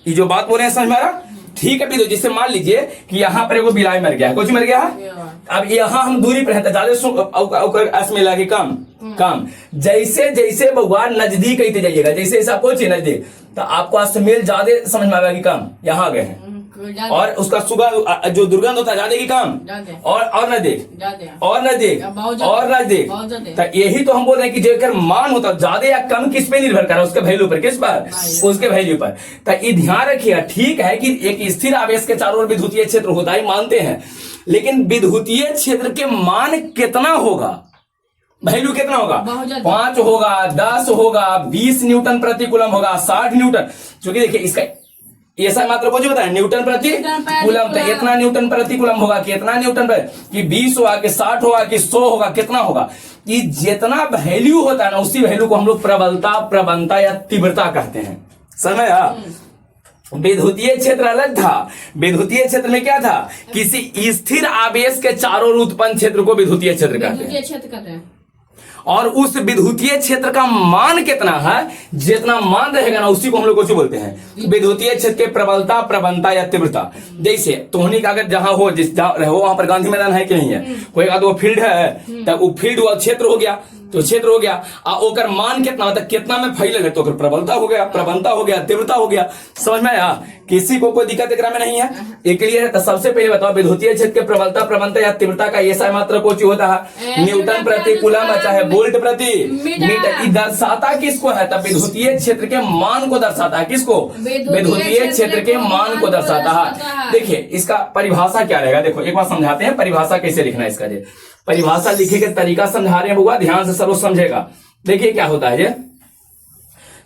ये जो बात बोल रहे हैं समझ में आ रहा? ठीक है विदो, जिससे मान लीजिए कि यहाँ पर एगो बिलाई मर गया है, कुछ मर गया है, अब यहाँ हम दूरी पर हैं ज्यादा में लगे कम जैसे जैसे भगवान नजदीक आते जाइएगा, जैसे जैसे आप पहुंचे नजदीक तो आपको अस्मेल ज्यादा समझ में आएगा कि कम यहाँ आ गए हैं, और उसका सुगंध जो दुर्गंध होता है ज्यादा की कम, और नजदीक और नजदीक। तो यही तो हम बोल रहे हैं कि जेकर मान होता है ज्यादा या कम किस पे निर्भर कर रहा है, उसके वैल्यू पर, किस पर, उसके वैल्यू पर। तो ये ध्यान रखिएगा, ठीक है कि एक स्थिर आवेश के चारों ओर विद्युतीय क्षेत्र होता है मानते हैं, लेकिन विद्युतीय क्षेत्र के मान कितना होगा, वैल्यू कितना होगा, 5 होगा, 10 होगा, 20 न्यूटन प्रति कूलम होगा, 60 न्यूटन, क्योंकि देखिए इसका ऐसा मात्र कुछ बताया न्यूटन प्रति कूलम, तो इतना न्यूटन प्रति कूलम होगा कि इतना न्यूटन कि 20 होगा कि 60 होगा कि 100 होगा, कितना होगा, कि जितना वैल्यू होता है ना उसी वैल्यू को हम लोग प्रबलता, प्रवणता या तीव्रता कहते हैं। समझ आया? विद्युतीय क्षेत्र अलग था, विद्युतीय क्षेत्र में क्या था, किसी स्थिर आवेश के चारों ओर उत्पन्न क्षेत्र को विद्युतीय क्षेत्र कहते हैं, और उस विद्युतीय क्षेत्र का मान कितना है, जितना मान रहेगा ना उसी को हम लोग कुछ बोलते हैं विद्युतीय क्षेत्र के प्रबलता, प्रवणता या तीव्रता। जैसे तोहनी का अगर जहां हो, जिस रहो वहां पर गांधी मैदान है कि नहीं है, कोई वो फील्ड है, तब वो फील्ड हुआ क्षेत्र हो गया, तो क्षेत्र हो गया, ओकर मान कितना मतलब कितना में फैले तो प्रबलता हो गया, प्रवणता हो गया, तीव्रता हो गया। समझ में आया? किसी को कोई दिक्कत एकरा में नहीं है, एक क्लियर है? तो सबसे पहले बताओ विद्युतीय क्षेत्र के प्रबलता, प्रवणता या तीव्रता का ऐसा मात्र कुछ होता है न्यूटन प्रति कूलम, चाहे वोल्ट प्रति मीटर। दर्शाता किसको है, तब विद्युतीय क्षेत्र के मान को दर्शाता है, किसको, विद्युतीय क्षेत्र के मान को दर्शाता है। देखिए इसका परिभाषा क्या रहेगा, देखो एक बार समझाते हैं परिभाषा कैसे लिखना है इसका। परिभाषा लिखे के तरीका समझा रहे हैं बुआ, ध्यान से सब समझेगा। देखिए क्या होता है, ये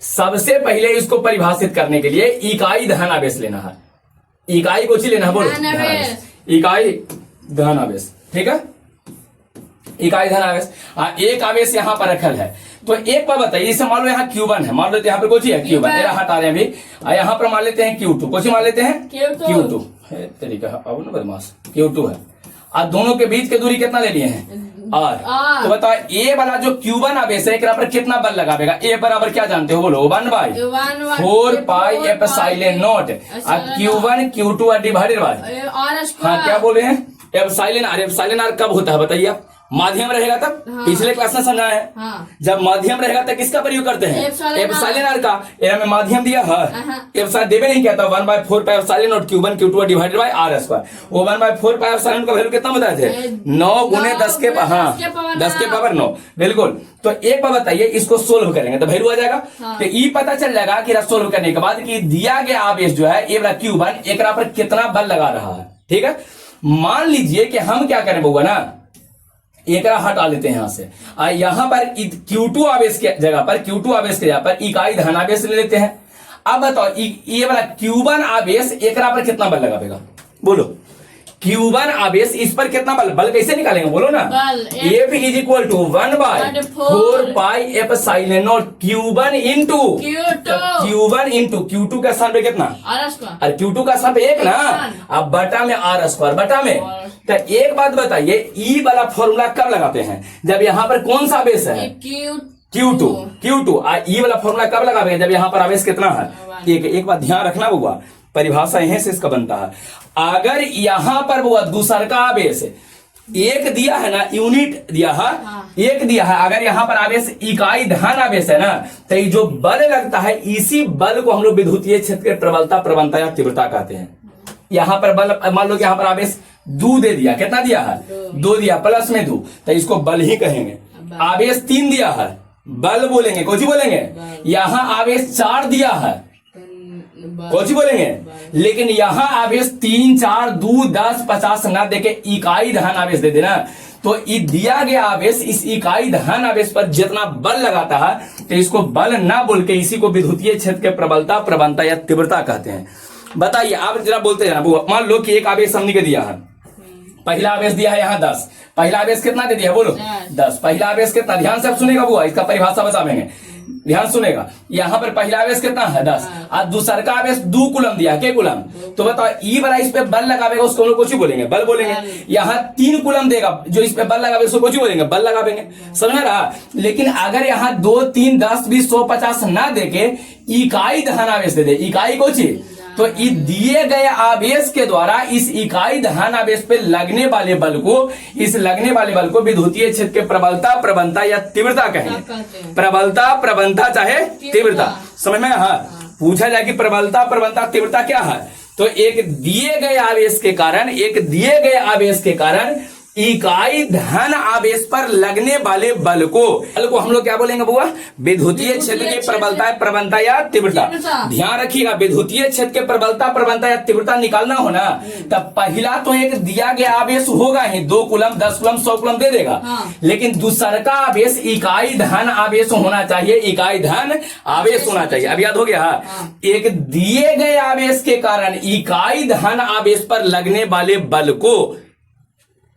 सबसे पहले इसको परिभाषित करने के लिए इकाई धनावेश लेना है। इकाई को लेना है, बोलो इकाई धनावेश, ठीक है, इकाई धनावेश। एक आवेश यहाँ पर रखल है, तो एक बार बताइए, जैसे मान लो यहाँ Q1 है, मान लो यहाँ पर कुछ है Q1, हटा रहे हैं अभी, यहाँ पर मान लेते हैं Q2, कुछ मान लेते हैं Q2 है, तरीका अब ना बदमाश, Q2 है, और दोनों के बीच की दूरी कितना ले लिए हैं, R। तो बताओ ए वाला जो Q1 आवेश है पर कितना बल लगावेगा, ए बराबर क्या जानते हो, बोलो 1/4 pi epsilon not, Q1 Q2 divided bye, हाँ क्या बोले हैं, एप्सिलॉन आर। एप्सिलॉन आर कब होता है बताइए आप, माध्यम रहेगा तब, पिछले क्लास में समझाया है, जब माध्यम रहेगा तब किसका प्रयोग करते हैं, एप्सिलॉन आर का। में माध्यम दिया है, एप्सिलॉन देवे नहीं कहता, 1/4 pi epsilon not Q1 Q2 divided bye R square. वो 1/4 पाई एप्सिलॉन का वैल्यू कितना बताए थे, 9 गुने 10 के 10 के पावर 9, बिल्कुल। तो एक बार बताइए इसको सोल्व करेंगे तो वैल्यू आ जाएगा, तो ये पता चल जाएगा कि सोल्व करने के बाद कि दिया गया आवेश जो है ये वाला Q1 एक पर कितना बल लगा रहा है, ठीक है। मान लीजिए कि हम क्या करें बउआ ना, एक हटा लेते हैं यहां से, यहां पर Q2 आवेश के जगह पर, Q2 आवेश के जगह पर इकाई धनावेश ले लेते हैं। अब बताओ ये वाला Q1 आवेश एक पर कितना बल लगाएगा, बोलो Q1 आवेश इस पर कितना बल कैसे निकालेंगे, बोलो ना, F is equal to 1/4 pi epsilon not Q1 into Q2 का स्थान पे कितना, अरे Q2 का स्थान पे 1 ना, अब बटा में R स्क्वायर, बटा में। तो एक बात बताइए, ई वाला फॉर्मूला कब लगाते हैं, जब यहाँ पर कौन सा आवेश है, Q2, ई वाला फॉर्मूला कब लगाते हैं, जब यहाँ पर आवेश कितना है, एक बात ध्यान रखना बुआ, परिभाषा यहीं से इसका बनता है। अगर यहां पर वो दूसरा का आवेश एक दिया है ना, यूनिट दिया है, एक दिया है, अगर यहां पर आवेश इकाई धन आवेश है ना, तो ये जो बल लगता है इसी बल को हम लोग विद्युतीय क्षेत्र के प्रबलता, प्रवणता या तीव्रता कहते हैं। यहां पर बल, मान लो कि यहां पर आवेश 2 दे दिया, कितना दिया है, 2 दिया, प्लस में 2, तो इसको बल ही कहेंगे। आवेश 3 दिया है, बल बोलेंगे, कौन सी बोलेंगे, यहां आवेश 4 दिया है, कौन सी बोलेंगे, लेकिन यहां आवेश 3, 4, 2, 10, 50 ना देके इकाई धन आवेश दे देना, तो दिया गया आवेश इस इकाई धन आवेश पर जितना बल लगाता है तो इसको बल ना बोल के इसी को विद्युतीय क्षेत्र के प्रबलता, प्रवणता या तीव्रता कहते हैं। बताइए आप जरा बोलते हैं ना, मान लो कि एक आवेश हमने के दिया है, पहला आवेश दिया है यहाँ 10, पहला आवेश कितना दे दिया, बोलो 10, पहला आवेश कितना, ध्यान से आप सुनेगा बुआ, इसका परिभाषा बताएंगे। ध्यान सुनेगा, यहाँ पर पहला आवेश कितना है 10 और दूसर का आवेश 2 कूलम दिया है, के कूलम। तो बताओ ई वाला इस पे बल लगावेगा उसको हम लोग कुछ बोलेंगे, बल बोलेंगे। यहाँ 3 कूलम देगा जो इस पे बल लगावे उसको कुछ बोलेंगे, बल लगावेंगे, समझ में रहा। लेकिन अगर यहाँ 2, 3, 10, 20, 100, 50 ना देके इकाई धनावेश दे दे, इकाई को चाहिए, तो दिए गए आवेश के द्वारा इस इकाई धनावेश पे लगने वाले बल को, इस लगने वाले बल को विद्युतीय क्षेत्र के प्रबलता, प्रवणता या तीव्रता कहेंगे। प्रबलता, प्रवणता चाहे तीव्रता, समझ में। हाँ, पूछा जाए कि प्रबलता, प्रवणता, तीव्रता क्या है, तो एक दिए गए आवेश के कारण, एक दिए गए आवेश के कारण इकाई धन आवेश पर लगने वाले बल को हम लोग क्या बोलेंगे बुआ, विद्युतीय क्षेत्र की प्रबलता, प्रवणता या तीव्रता। ध्यान रखिएगा, विद्युतीय क्षेत्र के प्रबलता, प्रवणता या तीव्रता निकालना हो ना, तब पहला तो एक दिया गया आवेश होगा ही, 2 कूलम, 10 कूलम, 100 कूलम दे देगा। लेकिन दूसर का आवेश इकाई धन आवेश होना चाहिए, इकाई धन आवेश होना चाहिए। अब याद हो गया, एक दिए गए आवेश के कारण इकाई धन आवेश पर लगने वाले बल को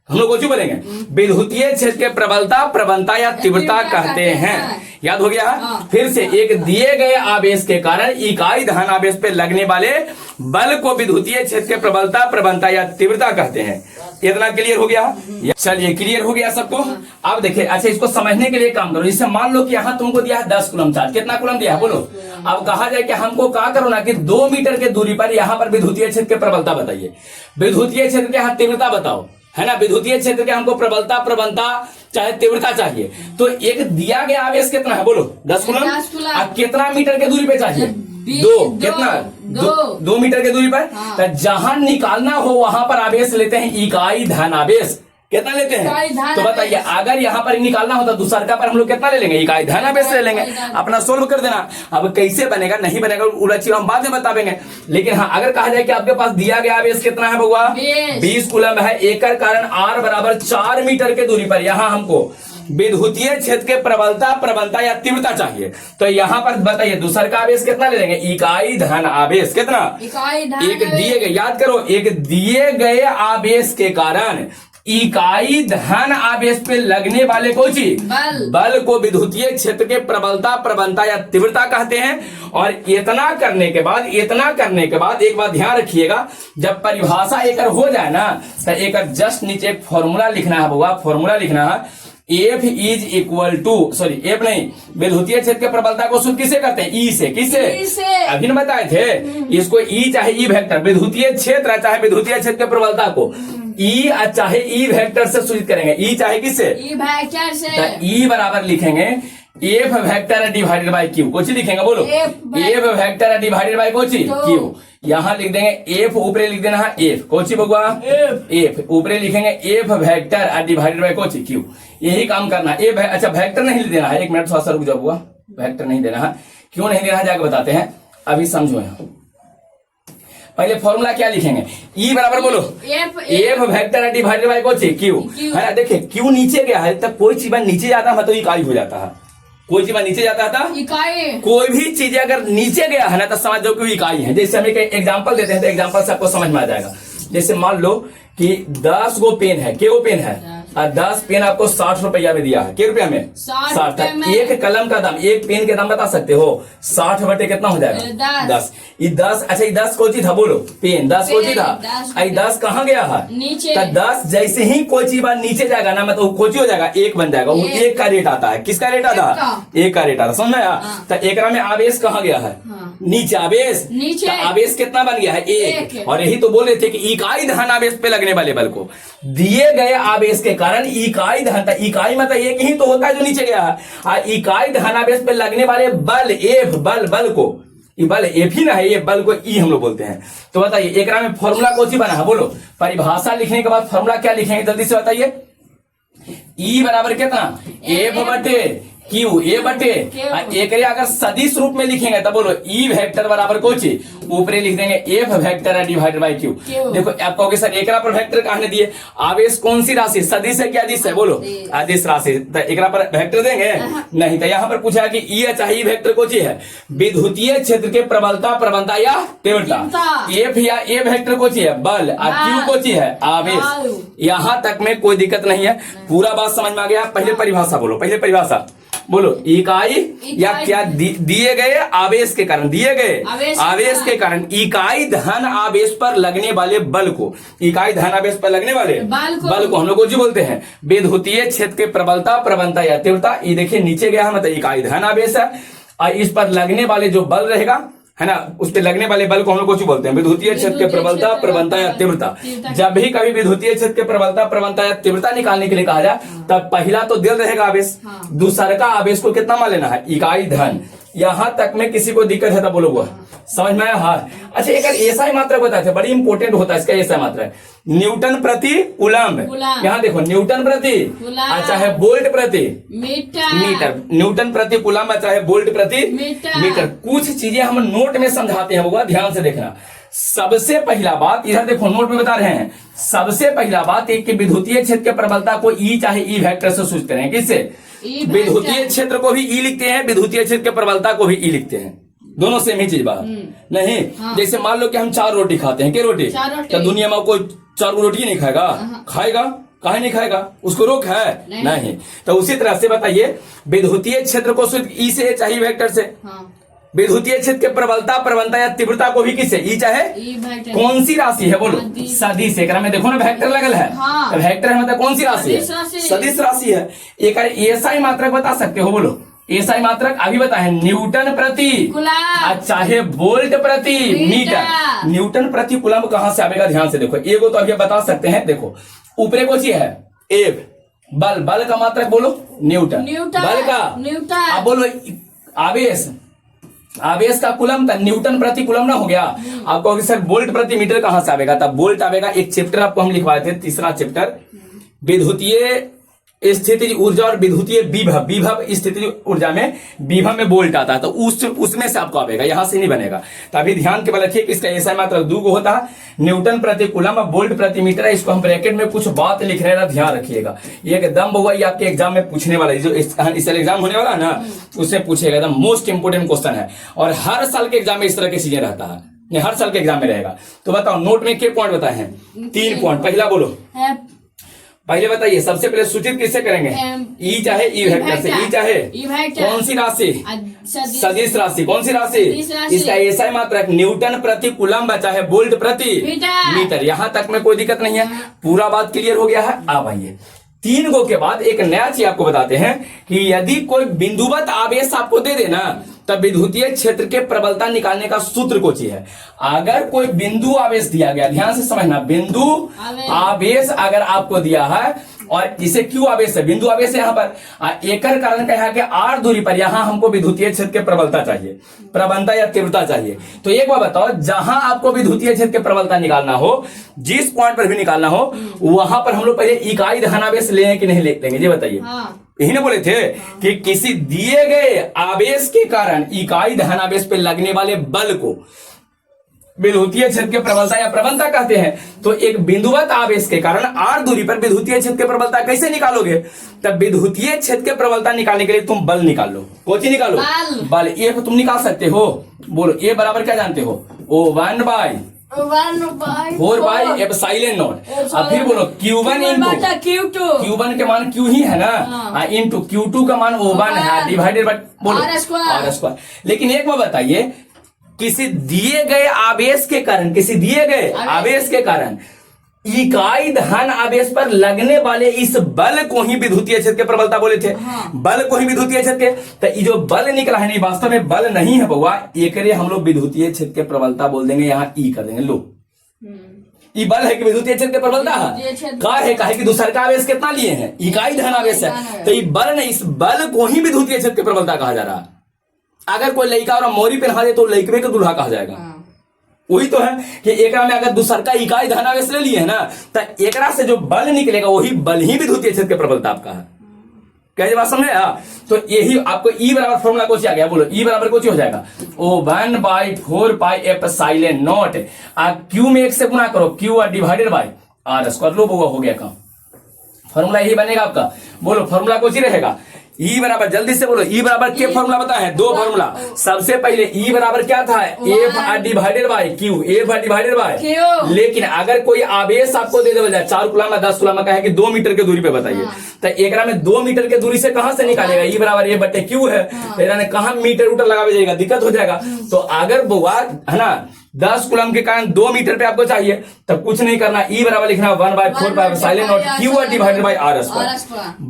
हम लोग कुछ बोलेंगे विद्युतीय क्षेत्र के प्रबलता, प्रवणता या तीव्रता कहते हैं। याद हो गया। फिर से, एक दिए गए आवेश के कारण इकाई धन आवेश पे लगने वाले बल को विद्युतीय क्षेत्र के प्रबलता, प्रवणता या तीव्रता कहते हैं। इतना क्लियर हो गया? चलिए, क्लियर हो गया सबको। अब देखिए, अच्छा इसको समझने के लिए काम करो। जैसे मान लो कि यहाँ तुमको दिया है 10 कूलम चार्ज, कितना कूलम दिया है बोलो। अब कहा जाए कि हमको क्या करो ना कि 2 मीटर के दूरी पर यहाँ पर विद्युतीय क्षेत्र के प्रबलता बताइए, विद्युतीय क्षेत्र के यहाँ तीव्रता बताओ, है ना। विद्युतीय क्षेत्र के हमको प्रबलता, प्रवणता चाहे तीव्रता चाहिए। तो एक दिया गया आवेश कितना है बोलो, 10 कूलम। अब कितना मीटर के दूरी पे चाहिए, 2, कितना 2 मीटर के दूरी पर। तो जहां निकालना हो वहां पर आवेश लेते हैं इकाई धन आवेश। कितना लेते हैं तो बताइए, अगर यहाँ पर निकालना होता दूसरा पर हम लोग कितना ले लेंगे, इकाई धन आवेश ले लेंगे। अपना सोल्व कर देना। अब कैसे बनेगा नहीं बनेगा उड़ा चीज हम बाद में बता देंगे। लेकिन हाँ, अगर कहा जाए कि आपके पास दिया गया आवेश कितना है बउआ, 20 कूलम है, एक कारण R बराबर 4 मीटर के दूरी पर यहाँ हमको विद्युतीय क्षेत्र के प्रबलता, प्रवणता या तीव्रता चाहिए। तो यहाँ पर बताइए दूसरा का आवेश कितना ले लेंगे, इकाई धन आवेश। कितना, एक दिए गए, याद करो, एक दिए गए आवेश के कारण इकाई धन आवेश पे लगने वाले को बल को विद्युतीय क्षेत्र के प्रबलता, प्रवणता या तीव्रता कहते हैं। और इतना करने के बाद एक बात ध्यान रखिएगा, जब परिभाषा एक हो जाए ना, तो एक जस्ट नीचे एक फॉर्मूला लिखना है बउआ, फॉर्मूला लिखना है। F is equal to, sorry F नहीं, विद्युतीय क्षेत्र के प्रबलता को सूत्र किसे करते हैं, E से। किससे? अभी न बताए थे इसको, E चाहे E वेक्टर, विद्युतीय क्षेत्र चाहे विद्युतीय क्षेत्र के प्रबलता को E चाहे E वेक्टर से सूचित करेंगे। E चाहे किससे, E वेक्टर से। तो E बराबर लिखेंगे F vector divided by Q। कुछ लिखेंगे बोलो, F vector divided by Q। यहाँ लिख देंगे F, ऊपरे लिख देना है F। कोची बगुआ, F ऊपरे लिखेंगे F vector divided by Q। यही काम करना है। अच्छा वेक्टर नहीं देना है, 1 मिनट थोड़ा सा रुक जाओ बुआ, वेक्टर नहीं देना है। क्यों नहीं देना है जाकर बताते हैं, अभी समझो। यहाँ पहले फॉर्मूला क्या लिखेंगे, E बराबर बोलो F vector divided by Q, है ना। देखिए Q नीचे गया है, तब कोई चीज नीचे जाता है तो इकाई हो जाता है। कोई चीज नीचे जाता था इकाई, कोई भी चीज अगर नीचे गया है ना तो समझ जाओ कि इकाई है। जैसे हम एक एग्जांपल देते हैं तो एग्जांपल से आपको समझ में आ जाएगा। जैसे मान लो कि 10 गो पेन है, के गो पेन है, और 10 पेन आपको 60 रुपया में दिया है। के रुपया में 60। एक कलम का दाम, एक पेन के दाम बता सकते हो, 60 बटे कितना हो जाएगा 10। ये 10, अच्छा ये 10 कौन सी था बोलो, पेन 10 कौन सी था, 10 कहाँ गया है नीचे। तो 10 जैसे ही कोई चीज नीचे जाएगा ना, मतलब कोई हो जाएगा 1 बन जाएगा। वो 1 का रेट आता है। किसका रेट आता है, 1 का रेट आता है, समझ आया। तो एक में आवेश कहाँ गया है, नीचे आवेश नीचे। तो आवेश कितना बन गया है 1। और यही तो बोल रहे थे कि इकाई धन आवेश पे लगने वाले बल को दिए गए आवेश के कारण इकाई धन, इकाई मतलब एक ही तो होता है जो नीचे गया है। इकाई धनावेश पे लगने वाले बल F, बल को, ये बल F ही ना है, ये बल को E हम लोग बोलते हैं। तो बताइए एक में फॉर्मूला कौन सी बना है बोलो, परिभाषा लिखने के बाद फॉर्मूला क्या लिखेंगे जल्दी से बताइए। E बराबर कितना, F बटे Q, A बटे एक अगर सदिश रूप में लिखेंगे तो बोलो E वेक्टर बराबर कोची, ऊपरे लिख देंगे F vector divided by Q। देखो आप कहोगे सर एकरा पर वेक्टर कहने दिए, आवेश कौन सी राशि, सदिश है क्या अदिश है बोलो, अदिश राशि। तो एकरा पर वेक्टर देंगे नहीं। तो यहाँ पर पूछा कि E चाहे E वेक्टर कोची है, विद्युतीय क्षेत्र के प्रबलता, प्रवणता या तीव्रता। F या A वेक्टर कोची है, बल, और Q कोची है, आवेश। यहाँ तक में कोई दिक्कत नहीं है, पूरा बात समझ में आ गया। पहले परिभाषा बोलो, पहले परिभाषा बोलो इकाई या क्या दिए गए आवेश के कारण, दिए गए आवेश के कारण इकाई धन आवेश पर लगने वाले बल को, इकाई धन आवेश पर लगने वाले बल को हम लोग जो बोलते हैं विद्युतीय क्षेत्र के प्रबलता, प्रवणता या तीव्रता। ये देखिए नीचे गया है, मतलब इकाई धन आवेश है और इस पर लगने वाले जो बल रहेगा है ना, उस पे लगने वाले बल को हम लोग कुछ बोलते हैं विद्युतीय क्षेत्र के प्रबलता, प्रवणता या तीव्रता। जब भी कभी विद्युतीय क्षेत्र के प्रबलता, प्रवणता या तीव्रता निकालने के लिए कहा जाए तब पहला तो दिल रहेगा आवेश, दूसरा का आवेश को कितना मान लेना है, इकाई धन। यहां तक में किसी को दिक्कत है तो बोलो वो समझ में आया। हाँ अच्छा, एक एसआई मात्रक बताए थे, बड़ी इंपॉर्टेंट होता है इसका एसआई मात्रक, न्यूटन प्रति कूलम्ब। यहाँ देखो न्यूटन प्रति, चाहे वोल्ट प्रति मीटर, न्यूटन प्रति कूलम्ब चाहे वोल्ट प्रति मीटर। कुछ चीजें हम नोट में समझाते हैं, वो ध्यान से देखना। सबसे पहला बात इधर देखो नोट में बता रहे हैं, सबसे पहला बात एक कि विद्युतीय क्षेत्र के प्रबलता को ई चाहे ई वेक्टर से सूचित करें। किससे? विद्युतीय क्षेत्र को भी ई लिखते हैं, विद्युतीय क्षेत्र के प्रबलता को भी ई लिखते हैं, दोनों सेम ही चीज बात नहीं। हाँ। जैसे मान लो कि हम 4 रोटी खाते हैं, क्या रोटी? तो दुनिया में कोई 4 रोटी नहीं खाएगा, खाएगा, काहे नहीं खाएगा, उसको रोक है नहीं। तो उसी तरह से बताइए विद्युतीय क्षेत्र को सिर्फ ई से चाहे वेक्टर से, विद्युतीय क्षेत्र के प्रबलता, प्रवणता या तीव्रता को भी किससे, ई चाहे कौन सी राशि है बोलो, सदिश। एक में देखो ना वेक्टर लगल है, तो वेक्टर है मतलब कौन सी राशि है, सदिश राशि है। एक एसआई मात्रक बता सकते हो, बोलो एसआई मात्रक अभी बताए, न्यूटन प्रति चाहे वोल्ट प्रति मीटर। न्यूटन प्रति कूलम्ब कहां से आएगा, ध्यान से देखो, एगो तो अभी बता सकते हैं। देखो ऊपरे को चीज है एब, बल, बल का मात्रक बोलो न्यूटन, बल का अब बोलो आवेश, आवेश का कूलम्ब था, न्यूटन प्रति कूलम्ब ना हो गया। आप कहोगे सर वोल्ट प्रति मीटर कहां से आएगा, तब वोल्ट आएगा। एक चैप्टर आपको हम लिखवाए थे, तीसरा चैप्टर विद्युतीय स्थितिज ऊर्जा और विद्युतीय विभव, विभव स्थितिज ऊर्जा में विभव में वोल्ट आता है, तो उसमें से आपको आएगा, यहां से नहीं बनेगा। तो अभी ध्यान केवल रखिए कि इसका एसआई मात्रक 2 होता है, न्यूटन प्रति कूलम्ब, वोल्ट प्रति मीटर। इसको हम ब्रैकेट में कुछ बात लिख रहे हैं, ध्यान रखिएगा। ये एकदम हुआ ये आपके एग्जाम में पूछने वाला है, जो इस एग्जाम होने वाला है ना उससे पूछेगा, एकदम मोस्ट इंपोर्टेंट क्वेश्चन है। और हर साल के एग्जाम में इस तरह की चीजें रहता है, हर साल के एग्जाम में रहेगा। तो बताओ नोट में क्या पॉइंट बताए हैं, 3 पॉइंट। पहला बोलो, पहले बताइए सबसे पहले सूचित किससे करेंगे, ई चाहे ई वेक्टर से, ई चाहे कौन सी राशि, सदिश राशि। कौन सी राशि, इसका एसआई मात्रक न्यूटन प्रति कूलम्ब चाहे वोल्ट प्रति मीटर। यहां तक में कोई दिक्कत नहीं है, पूरा बात क्लियर हो गया है। अब आइए 3 गो के बाद एक नया चीज आपको बताते हैं कि यदि कोई बिंदुवत आवेश आपको दे देना तब विद्युतीय क्षेत्र के प्रबलता निकालने का सूत्र कुछ ही है। अगर कोई बिंदु आवेश दिया गया, ध्यान से समझना, बिंदु आवेश अगर आपको दिया है और इसे क्यू आवेश है, बिंदु आवेश है यहाँ पर, एकर कारण क्या है कि आर दूरी पर यहाँ हमको विद्युतीय क्षेत्र के प्रबलता चाहिए, प्रवणता या तीव्रता चाहिए। तो एक बार बताओ, जहां आपको विद्युतीय क्षेत्र के प्रबलता निकालना हो, जिस पॉइंट पर भी निकालना हो, वहां पर हम लोग पहले इकाई धनावेश लेंगे कि नहीं लेंगे, ये बताइए। यही ना बोले थे कि किसी दिए गए आवेश के कारण इकाई धनावेश पे लगने वाले बल को विद्युतीय क्षेत्र के प्रबलता या प्रवणता कहते हैं। तो एक बिंदुवत आवेश के कारण आर दूरी पर विद्युतीय क्षेत्र के प्रबलता कैसे निकालोगे, तब विद्युतीय क्षेत्र के प्रबलता निकालने के लिए तुम बल निकाल लो। कौन सी निकालो, बल। ए को तुम निकाल सकते हो, बोलो ए बराबर क्या जानते हो, O1 by 4 by epsilon not. अब फिर बोलो Q1 इंटू Q1 के मान Q ही है ना, इंटू Q2 का मान O1 है, डिवाइडेड बाय बोलो R स्क्वायर। लेकिन एक बार बताइए, किसी दिए गए आवेश के कारण, किसी दिए गए आवेश के कारण इकाई धन आवेश पर लगने वाले इस बल को ही विद्युतीय क्षेत्र के प्रबलता बोले थे। बल को ही विद्युतीय क्षेत्र के, तो ये जो बल निकला है नहीं, वास्तव में बल नहीं है बउआ, एक हम लोग विद्युतीय क्षेत्र के प्रबलता बोल देंगे, यहाँ ई कर देंगे। लो ये बल है कि विद्युतीय क्षेत्र के प्रबलता है, का है कि दूसरा का आवेश कितना लिए हैं, इकाई धन आवेश है, तो ये बल नहीं, इस बल को ही विद्युतीय क्षेत्र के प्रबलता कहा जा रहा है। अगर कोई लड़का और मोरी पहना दे तो लड़के का दूल्हा कहा जाएगा। वही तो है कि एक में अगर दूसरा का इकाई धनावेश ले लिए है ना, तो एक से जो बल निकलेगा वही बल ही विद्युतीय क्षेत्र के प्रबलता आपका है। कैसे बात समझे? तो यही आपको ई बराबर फॉर्मूला कुछ आ गया, बोलो ई बराबर कुछ हो जाएगा O1 by 4 pi epsilon not. Q में 1 से गुना करो, q divided by R square. लो हो गया काम, फॉर्मूला यही बनेगा आपका। बोलो फॉर्मूला कुछ ही रहेगा, ई बराबर, जल्दी से बोलो, ई बराबर के फॉर्मूला पता है? दो फॉर्मूला। सबसे पहले ई बराबर क्या था? F divided by Q, F divided by. लेकिन अगर कोई आवेश आपको दे देवल जाए 4 कूलम 10 कूलम का है कि 2 मीटर की दूरी पे बताइए, तो एकरा में 2 मीटर की दूरी से कहां से निकालेगा? ई बराबर ए बटे क्यू है, तो इन्होंने कहां मीटर उटर लगावे जाएगा, दिक्कत हो जाएगा। तो अगर बुआ है ना 10 कूलम के कारण 2 मीटर पे आपको चाहिए, तब कुछ नहीं करना, ई बराबर लिखना 1/4 pi epsilon not Q divided by are square.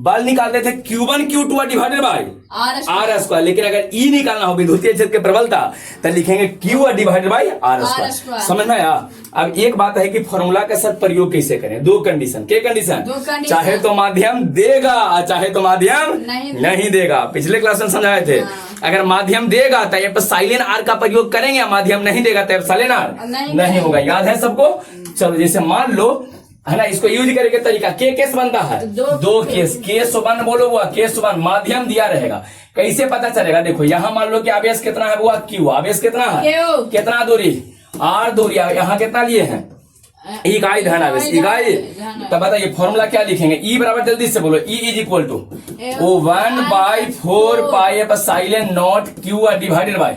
बल निकालते थे Q1 Q2 divided by are square, लेकिन अगर ई निकालना हो विद्युतीय क्षेत्र की प्रबलता, तो लिखेंगे Q divided by are square. समझ में आया? अब एक बात है कि फॉर्मूला के साथ प्रयोग कैसे करें। दो कंडीशन, के कंडीशन? चाहे तो माध्यम देगा, चाहे तो माध्यम नहीं देगा। पिछले क्लास में समझाए थे, अगर माध्यम देगा तो एप्सिलॉन आर का प्रयोग करेंगे, माध्यम नहीं देगा तो एप्सिलॉन आर नहीं होगा। याद है सबको? चलो, जैसे मान लो है ना, इसको यूज करके तरीका, के केस बनता है, दो केस, केस 1 बोलो हुआ, केस 1 माध्यम दिया रहेगा, कैसे पता चलेगा? देखो यहाँ मान लो कि आवेश कितना है हुआ, क्यू, आवेश कितना है, कितना दूरी, आर दूरी, यहाँ कितना लिए हैं, इकाई धन आवेश, इकाई। तब बताइए फॉर्मूला क्या लिखेंगे? ई बराबर, जल्दी से बोलो, E is equal to 1/4 pi epsilon not Q divided by,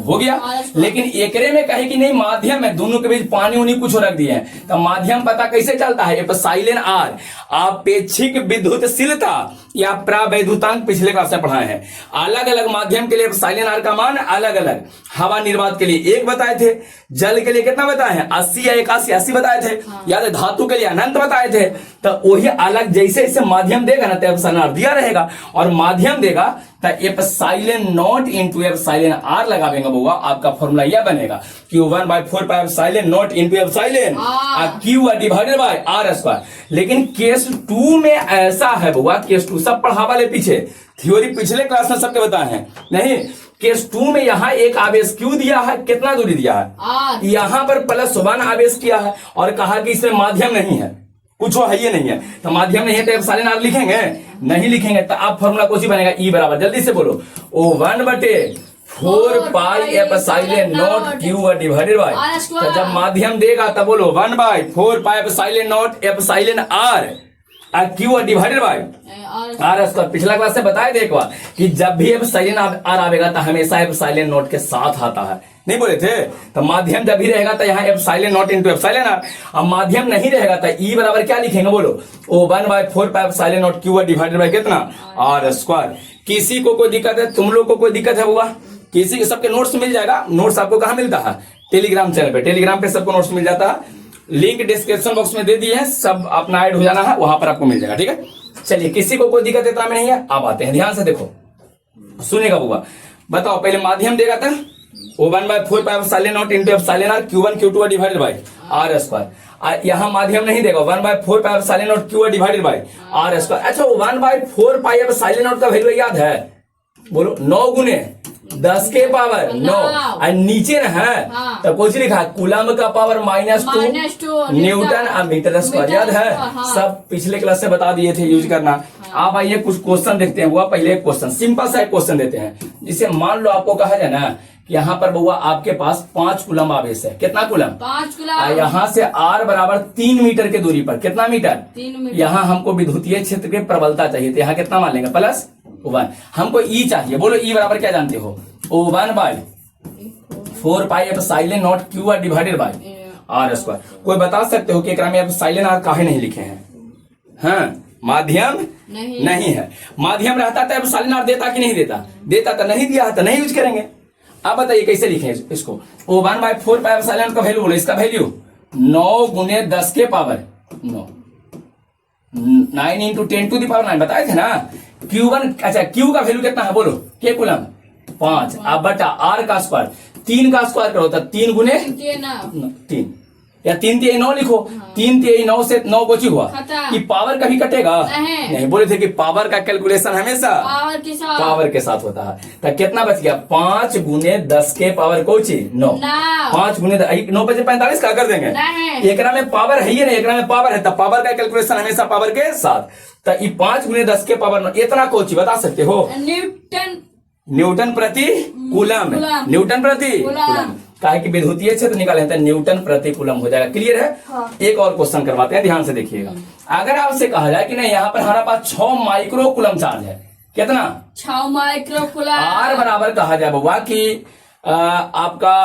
हो गया। लेकिन एकरे में कहे कि नहीं माध्यम है, दोनों के बीच पानी उनी कुछ रख दिए हैं, तो माध्यम पता कैसे चलता है? एप्सिलॉन आर आपेक्षिक विद्युतशीलता या प्रावैद्युतांक पिछले क्लास में पढ़ाए हैं। अलग अलग माध्यम के लिए एप्सिलॉन आर का मान अलग अलग। हवा निर्वात के लिए 1 बताए थे, जल के लिए कितना बताए हैं? 80 या 81 80 बताए थे, याद है? धातु के लिए अनंत बताए थे। तो वही अलग, जैसे जैसे माध्यम देगा ना तो एप्सिलॉन आर दिया रहेगा, और माध्यम देगा तो epsilon not into epsilon r लगावेंगे बउआ, आपका फॉर्मूला यह बनेगा कि 1/4 pi epsilon not into epsilon q divided by are square. लेकिन केस 2 में ऐसा है बउआ, केस 2 सब पढ़ा वाले पीछे, थ्योरी पिछले क्लास में सबके बताए हैं नहीं। केस 2 में यहाँ एक आवेश क्यू दिया है, कितना दूरी दिया है, यहाँ पर +1 आवेश किया है, और कहा कि इसमें माध्यम नहीं है, कुछ है ये नहीं है, तो माध्यम नहीं है तो एप्सिलॉन आर लिखेंगे नहीं लिखेंगे, तो आप फॉर्मूला कुछ ही बनेगा, ई बराबर, जल्दी से बोलो, 1/4 pi epsilon not Q divided by. तो जब माध्यम देगा तब बोलो 1/4 pi epsilon not epsilon R Q divided by are square. पिछला क्लास से बताए थे एक बार कि जब भी एप्सिलॉन आर आवेगा तो हमेशा एप्सिलॉन नॉट के साथ आता है, नहीं बोले थे? तो माध्यम जब भी रहेगा तो यहाँ epsilon not into epsilon R. अब माध्यम नहीं रहेगा तो ई बराबर क्या लिखेंगे बोलो, 1/4 pi epsilon not Q divided by कितना, आर स्क्वायर। किसी को कोई दिक्कत है? तुम लोग को कोई दिक्कत है बुआ? किसी के सबके नोट्स मिल जाएगा। नोट्स आपको कहाँ मिलता है? टेलीग्राम चैनल पे, टेलीग्राम पे सबको नोट्स मिल जाता है, लिंक डिस्क्रिप्शन बॉक्स में दे दिए हैं, सब अपना ऐड हो जाना है, वहां पर आपको मिल जाएगा, ठीक है? चलिए, किसी को कोई दिक्कत इतना में नहीं है, आप आते हैं, ध्यान से देखो, सुनेगा बुआ। बताओ, पहले माध्यम देगा था 1/4 pi epsilon not into epsilon R Q1 Q2 divided by are square. यहाँ माध्यम नहीं देगा, 1/4 pi epsilon not Q divided by are square. अच्छा, 1/4 पाई एप्सिलॉन नॉट का वैल्यू याद है? बोलो, 9 गुने 10 के पावर 9, और नीचे ना है तो कुछ लिखा, कूलम का पावर -2 न्यूटन और मीटर स्क्वायर, याद है? सब पिछले क्लास से बता दिए थे, यूज करना। आप आइए कुछ क्वेश्चन देखते हैं बुआ। पहले एक क्वेश्चन, सिंपल सा एक क्वेश्चन देते हैं, जिसे मान लो आपको कहा जाए ना कि यहाँ पर बुआ आपके पास 5 कूलम आवेश है, कितना कूलम? 5 कूलम। यहाँ से r बराबर 3 मीटर की दूरी पर, कितना मीटर? 3 मीटर। यहाँ हमको विद्युतीय क्षेत्र की प्रबलता चाहिए, तो यहाँ कितना मान लेंगे? +1। हमको ई चाहिए, बोलो ई बराबर क्या जानते हो? 1/4 pi epsilon not Q divided by are square. कोई बता सकते हो कि एकरा में एप्सिलॉन आर काहे नहीं लिखे हैं? हाँ, माध्यम नहीं है। माध्यम रहता तो एप्सिलॉन आर देता कि नहीं देता? देता तो नहीं दिया है तो नहीं यूज करेंगे। अब बताइए कैसे लिखें इसको? 1/4 पाई एप्सिलॉन का वैल्यू बोलो, इसका वैल्यू 9 गुने 10 के power 9, 9 into 10 to the power 9 बताए थे ना। Q1, अच्छा Q का वैल्यू कितना है बोलो? के कूलम 5, अब बटा आर का स्क्वायर, 3 का स्क्वायर करो तो 3 गुने 3, या 3 3 9 लिखो। 3 3 9 से 9 कोची हुआ कि पावर कभी कटेगा नहीं। बोले थे कि पावर का कैलकुलेशन हमेशा पावर के साथ होता है। तो कितना बच गया? 5 गुने 10 के पावर कोची 9, 5 गुने 9 बचे 45 का कर देंगे। एकरा में पावर है ही नहीं, एकरा में पावर है, तब पावर का कैलकुलेशन हमेशा पावर के साथ। तो 5 गुने 10 के पावर 9 इतना कोची बता सकते हो? न्यूटन प्रति कूलम, न्यूटन प्रति कूलम। काहे कि विद्युतीय क्षेत्र निकाले तो न्यूटन प्रति कूलम हो जाएगा। क्लियर है? हाँ। एक और क्वेश्चन करवाते हैं, ध्यान से देखिएगा। अगर आपसे कहा जाए कि नहीं यहाँ पर हमारे पास 6 माइक्रो कूलम चार्ज है, कितना 6 माइक्रो कूलम। आर बराबर कहा जाए बउआ कि आपका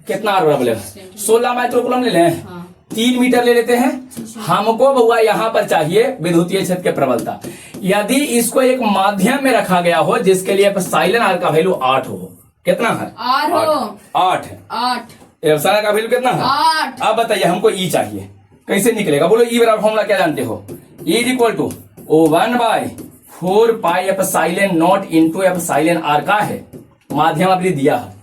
कितना आर बराबर बोलेगा 16 माइक्रो कूलम ले लें, हाँ। 3 मीटर ले लेते हैं। हमको बउआ यहाँ पर चाहिए विद्युतीय क्षेत्र की प्रबलता। यदि इसको एक माध्यम में रखा गया हो जिसके लिए एप्सिलॉन आर का वैल्यू 8 हो, कितना है आर हो 8 8 एप्सिलॉन का वैल्यू कितना है 8। अब बताइए हमको ई चाहिए, कैसे निकलेगा बोलो। ई बराबर फॉर्मूला क्या जानते हो, E is equal to O1/4 pi epsilon not into epsilon R का है माध्यम आपने दिया है।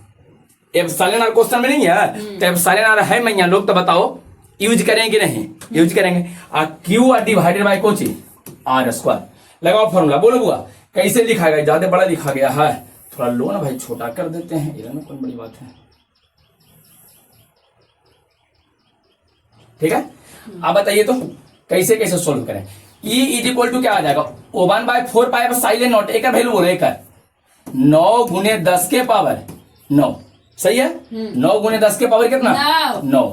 एप्सिलॉन आर क्वेश्चन में नहीं है तो एप्सिलॉन आर है मैया लोग तो बताओ यूज करेंगे नहीं, यूज करेंगे। क्यू आर डिवाइडेड बाय कोची आर स्क्वायर। लगाओ फॉर्मूला, बोलो बुआ कैसे लिखा गया, ज्यादा बड़ा लिखा गया है, थोड़ा लो ना भाई, छोटा कर देते हैं, इधर में कौन बड़ी बात है। ठीक है, अब बताइए तो कैसे कैसे सोल्व करें। ई इज इक्वल टू क्या आ जाएगा O1/4 पाई एप्सिलॉन नॉट, एक वैल्यू बोलो, एक 9 गुने 10 के पावर 9, सही है। 9 गुने 10 के पावर कितना 9।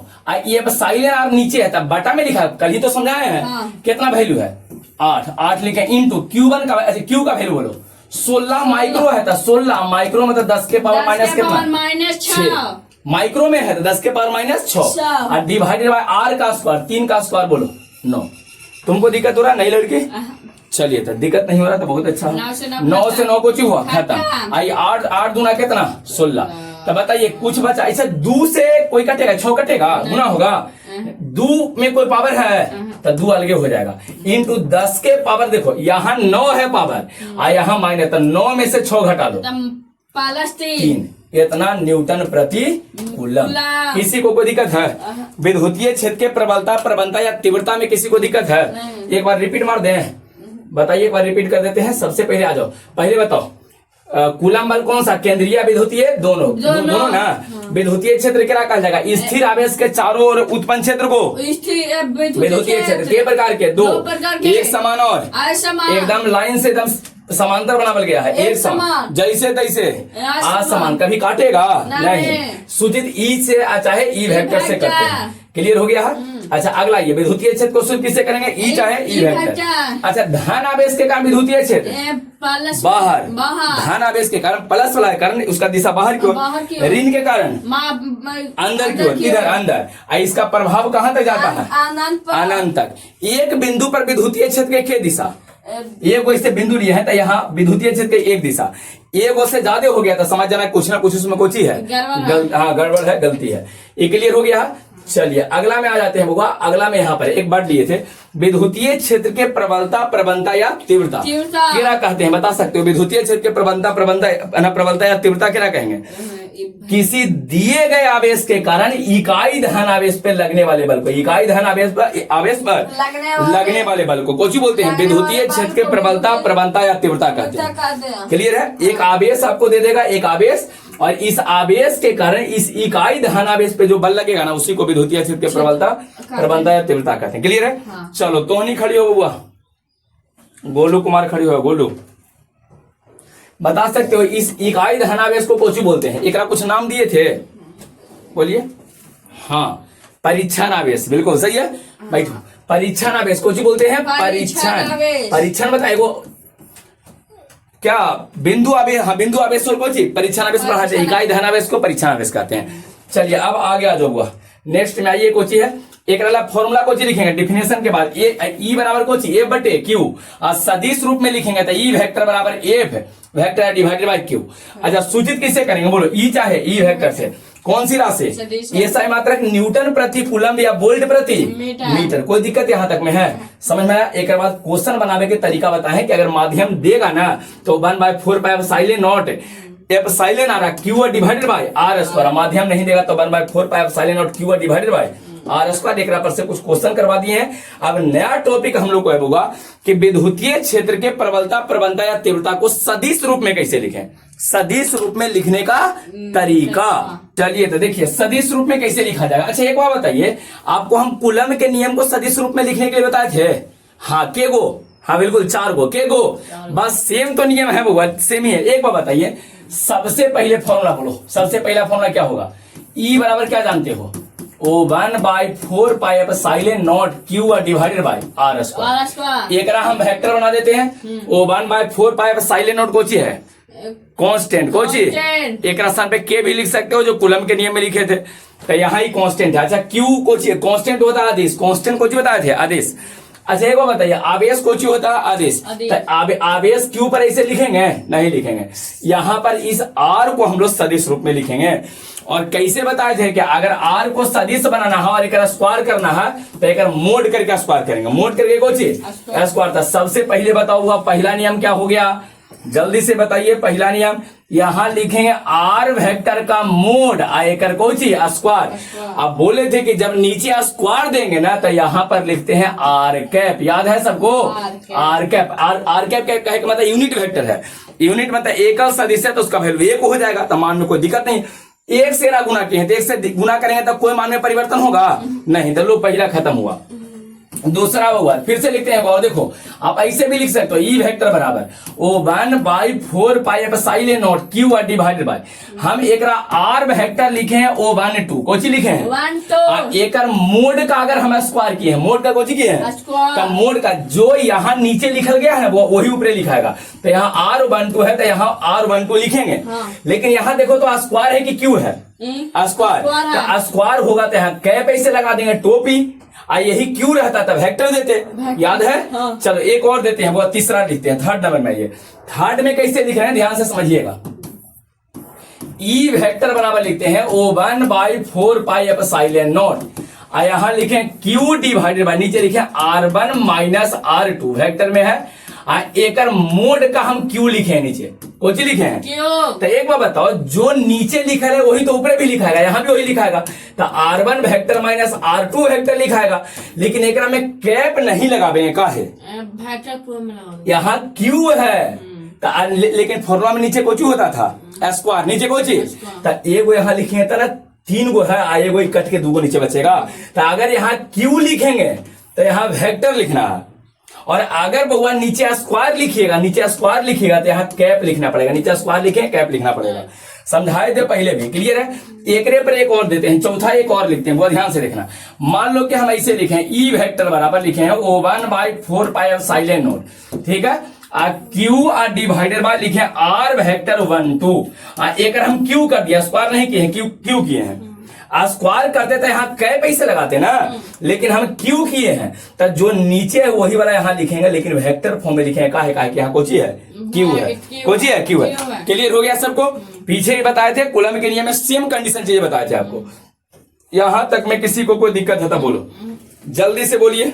ये एप्सिलॉन आर नीचे है तब बटा में लिखा, कल ही तो समझाए हैं। हाँ। कितना वैल्यू है 8 लिखे इंटू Q1 का, अच्छा Q का वैल्यू बोलो 16 माइक्रो है तो 16 माइक्रो मतलब 10 के पावर माइनस कितना -6 माइक्रो में है तो 10 के पावर -6 और डिवाइडेड बाय आर का स्क्वायर, 3 का स्क्वायर बोलो 9। तुमको दिक्कत हो रहा नहीं लड़के, चलिए तो दिक्कत नहीं हो रहा तो बहुत अच्छा। 9 से 9 को हुआ खत्म। आई 8 दूना कितना 16। तो बताइए कुछ बचा, ऐसे 2 से कोई कटेगा 6 कटेगा, गुना होगा। 2 में कोई पावर है तो 2 अलगे हो जाएगा इंटू 10 के पावर, देखो यहाँ 9 है पावर और यहाँ माइनस, तो 9 में से 6 घटा लो +3 इतना न्यूटन प्रति कूलम। किसी को कोई दिक्कत है विद्युतीय क्षेत्र के प्रबलता प्रवणता या तीव्रता में किसी को दिक्कत है? एक बार रिपीट मार दें, बताइए, एक बार रिपीट कर देते हैं। सबसे पहले आ जाओ, पहले बताओ कूलम बल कौन सा, केंद्रीय विद्युतीय दोनों ना। विद्युतीय क्षेत्र क्या कहा जाएगा, स्थिर आवेश के चारों ओर उत्पन्न क्षेत्र को विद्युतीय क्षेत्र के प्रकार के दो एक समान और एकदम लाइन से एकदम समांतर बनावल गया है, एक समान जैसे तैसे असमान, कभी काटेगा नहीं। सूचित ई से चाहे ई वेक्टर से करते हैं, क्लियर हो गया है। अच्छा अगला ये विद्युतीय क्षेत्र को सूचित किससे करेंगे, ई चाहे ई वेक्टर। अच्छा धन आवेश के कारण विद्युतीय क्षेत्र बाहर, धन आवेश के कारण प्लस वाला कारण उसका दिशा बाहर की ओर, ऋण के कारण अंदर की ओर, इधर अंदर। इसका प्रभाव कहाँ तक जाता है, अनंत तक। एक बिंदु पर विद्युतीय क्षेत्र की दिशा, एक ऐसे बिंदु लिए है तो यहाँ विद्युतीय क्षेत्र की एक दिशा, एक से ज्यादा हो गया तो समझ जाना कुछ ना कुछ उसमें कुछ ही है, हाँ गड़बड़ है, गलती है। ये क्लियर हो गया। चलिए अगला में आ जाते हैं बुआ। अगला में यहाँ पर एक बात लिए थे, विद्युतीय क्षेत्र के प्रबलता प्रवणता या तीव्रता क्या कहते हैं, बता सकते हो? विद्युतीय क्षेत्र के प्रबलता या तीव्रता क्या कहेंगे? किसी दिए गए आवेश के कारण इकाई धन आवेश पे लगने वाले बल को, इकाई धन आवेश पर लगने वाले बल को कुछ बोलते हैं विद्युतीय क्षेत्र के प्रबलता प्रवणता या तीव्रता कहते हैं। क्लियर है। एक आवेश आपको दे देगा, एक आवेश, और इस आवेश के कारण इस इकाई धन आवेश पे जो बल लगेगा ना उसी को विद्युतीय क्षेत्र के प्रबलता प्रवणता या तीव्रता कहते हैं। क्लियर है। हाँ। चलो तो नहीं खड़ी हो बुआ, गोलू कुमार खड़ी हो, गोलू बता सकते हो इस इकाई धनावेश को कोची बोलते हैं? एक कुछ नाम दिए थे, बोलिए। हाँ परीक्षण आवेश, बिल्कुल सही है। बैठो, परीक्षण आवेश कोची बोलते हैं? परीक्षण बताए वो क्या, बिंदु आवेश, हाँ बिंदु आवेश और कोची परीक्षण आवेश पढ़ा जाए, इकाई धनावेश को परीक्षण आवेश कहते हैं। चलिए अब आगे आ जाओ, नेक्स्ट में आइए कोची है, एक फॉर्मूला कोची लिखेंगे डिफिनेशन के बाद, ए ई बराबर कोची ए बटे क्यू, और सदिश रूप में लिखेंगे तो ई वेक्टर बराबर F vector divided by Q. अच्छा सूचित किससे करेंगे बोलो, ई चाहे ई वेक्टर से, कौन सी राशि? ये सही मात्रक न्यूटन प्रति कूलम या वोल्ट प्रति मीटर। कोई दिक्कत यहाँ तक में है, समझ में आया? एक बाद क्वेश्चन बनाने के तरीका बताएं कि अगर माध्यम देगा ना तो 1/4 पाई एप्सिलॉन नॉट एप्सिलॉन आ रहा Q divided by are square, माध्यम नहीं देगा तो 1/4 pi epsilon not Q divided by are square. एक पर से कुछ क्वेश्चन करवा दिए हैं। अब नया टॉपिक हम लोग को है होगा कि विद्युतीय क्षेत्र के प्रबलता प्रवणता या तीव्रता को सदिश रूप में कैसे लिखें, सदिश रूप में लिखने का तरीका। चलिए तो देखिए सदिश रूप में कैसे लिखा जाएगा। अच्छा एक बात बताइए, आपको हम कूलम के नियम को सदिश रूप में लिखने के लिए बताए थे? हाँ के गो, हाँ बिल्कुल 4 गो, के गो, बस सेम तो नियम है वो, सेम ही है। एक बात बताइए, सबसे पहले फॉर्मूला बोलो, सबसे पहला फॉर्मूला क्या होगा? ई बराबर क्या जानते हो? O1/4πε not Q divided bye R square. R square एक हम वेक्टर बना देते हैं। O1/4πε नॉट कोची है कांस्टेंट कोची, Constant। एक स्थान पे के भी लिख सकते हो जो कूलम के नियम में लिखे थे, तो यहाँ ही कांस्टेंट है। अच्छा क्यू कोची कांस्टेंट होता है आदेश, कांस्टेंट कोची बताए थे आदेश। अच्छा एक बार बताइए आवेश कोची होता है आदेश, आदेश। तो आवेश क्यू पर ऐसे लिखेंगे नहीं लिखेंगे, यहाँ पर इस आर को हम लोग सदिश रूप में लिखेंगे। और कैसे बताए थे कि अगर आर को सदिश बनाना है और एक स्क्वायर करना है तो एक मोड करके स्क्वायर करेंगे, मोड करके कोची स्क्वायर था। सबसे पहले बताओ हुआ पहला नियम क्या हो गया, जल्दी से बताइए पहला नियम। यहां लिखेंगे आर वेक्टर का मोड आयकर कोची स्क्वायर। अब बोले थे कि जब नीचे स्क्वायर देंगे ना तो यहां पर लिखते हैं आर कैप, याद है सबको आर कैप। आर कैप कहे का मतलब यूनिट वेक्टर है, यूनिट मतलब एकल सदिश है तो उसका वैल्यू एक हो जाएगा, तो मान में कोई दिक्कत नहीं। एक से ना गुना किए हैं तो एक से गुना करेंगे तब कोई मान में परिवर्तन होगा नहीं, तो लो पहला खत्म हुआ। दूसरा हुआ फिर से लिखते हैं, और देखो आप ऐसे भी लिख सकते हो ई वेक्टर बराबर O1/4πε not Q divided bye, हम एक आर वेक्टर लिखे हैं O12 कोची लिखे हैं 1 एक मोड का अगर हम स्क्वायर किए हैं, मोड का कोची किए हैं स्क्वायर। का मोड का जो यहाँ नीचे लिखल गया है वो वही ऊपर लिखाएगा, तो यहाँ R12 है तो यहाँ R12 लिखेंगे। लेकिन यहाँ देखो तो स्क्वायर है कि क्यू है स्क्वायर, तो स्क्वायर होगा तो यहाँ कैप ऐसे लगा देंगे टोपी, यही क्यू रहता तब वेक्टर देते, याद है। चलो एक और देते हैं, वो तीसरा लिखते हैं थर्ड नंबर में। ये थर्ड में कैसे लिख रहे हैं ध्यान से समझिएगा, ई वेक्टर बराबर लिखते हैं O1/4πε नॉट, यहां लिखे Q डिवाइडेड बाय, नीचे लिखे R1 माइनस R2 वेक्टर में है। एकर मोड का हम Q लिखे हैं नीचे, कुछ लिखे हैं क्यों? तो एक बार बताओ जो नीचे लिखा है वही तो ऊपर भी लिखाएगा, यहाँ भी वही लिखाएगा, तो R1 vector minus R2 vector लिखाएगा। लेकिन एक में कैप नहीं लगावे का है, वेक्टर पूरा में लगाओ। यहाँ Q है तो लेकिन फॉर्मूला में नीचे कोची होता था स्क्वायर, नीचे कोची, तो एगो यहाँ लिखे था ना 3 गो है, एगो कट के 2 गो नीचे बचेगा। तो अगर यहाँ Q लिखेंगे तो यहाँ वेक्टर लिखना है, और अगर भगवान नीचे स्क्वायर लिखिएगा, नीचे स्क्वायर लिखिएगा तो यहाँ कैप लिखना पड़ेगा, नीचे स्क्वायर लिखे कैप लिखना पड़ेगा। समझाए थे पहले भी, क्लियर है। एकरे पर एक और देते हैं, चौथा एक और लिखते हैं, बहुत ध्यान से देखना। मान लो कि हम ऐसे लिखे हैं ई वेक्टर बराबर लिखे हैं O1/4πε नॉट, ठीक है। Q डिवाइडेड बाय लिखे R वेक्टर 1 2, एक हम Q कर दिया, स्क्वायर नहीं किए हैं, Q किए हैं। स्क्वायर करते तो यहाँ कैप ऐसे लगाते ना, लेकिन हम क्यू किए हैं तो जो नीचे है वही वाला यहाँ लिखेंगे, लेकिन वेक्टर फॉर्म में लिखेंगे। का है कि यहाँ कोची है क्यू है, कोची है क्यू है। क्लियर हो गया सबको। पीछे ही बताए थे कूलम के नियम में सेम कंडीशन चीजें बताए थे आपको। यहां तक में किसी को कोई दिक्कत है तो बोलो, जल्दी से बोलिए,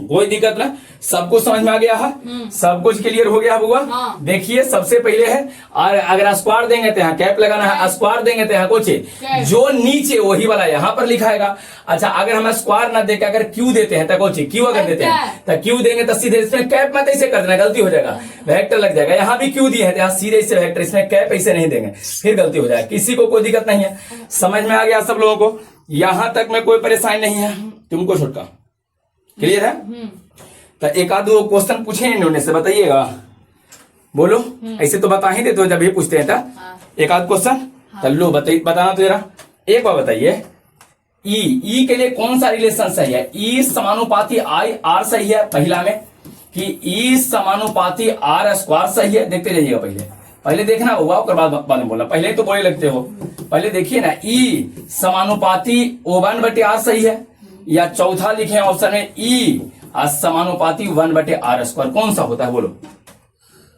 कोई दिक्कत ना, सबको समझ में आ गया है, सब कुछ क्लियर हो गया हुआ। देखिए सबसे पहले है, और अगर स्क्वायर देंगे तो यहाँ कैप लगाना है, स्क्वायर देंगे तो यहाँ कुछ जो नीचे वही वाला यहाँ पर लिखाएगा। अच्छा अगर हम स्क्वायर ना देके अगर क्यू देते हैं तो कुछ क्यू अगर देते हैं तो क्यू देंगे तो सीधे इसमें कैप मत ऐसे कर देना, गलती हो जाएगा, वेक्टर लग जाएगा। यहाँ भी क्यू दिए हैं तो यहाँ सीधे इससे वेक्टर, इसमें कैप ऐसे नहीं देंगे, फिर गलती हो जाएगा। किसी को कोई दिक्कत नहीं है, समझ में आ गया सब लोगों को, यहां तक में कोई परेशानी नहीं है तुमको छुटका, क्लियर है। तो एक आध दो क्वेश्चन पूछे इन्होंने से बताइएगा, बोलो ऐसे तो बता ही देते हो जब ये पूछते हैं था एक आध क्वेश्चन, तो लो बताना तो जरा एक बार बताइए। ई के लिए कौन सा रिलेशन सही है, ई समानुपाती आई आर सही है पहला में, कि ई समानुपाती आर स्क्वायर सही है। देखते जाइएगा, पहले देखना होगा और बाद में बोलना, पहले तो बोले लगते हो। पहले देखिए ना, ई समानुपाती O1/R सही है, या चौथा लिखे ऑप्शन में ई समानुपाती 1/R स्क्वायर, कौन सा होता है बोलो,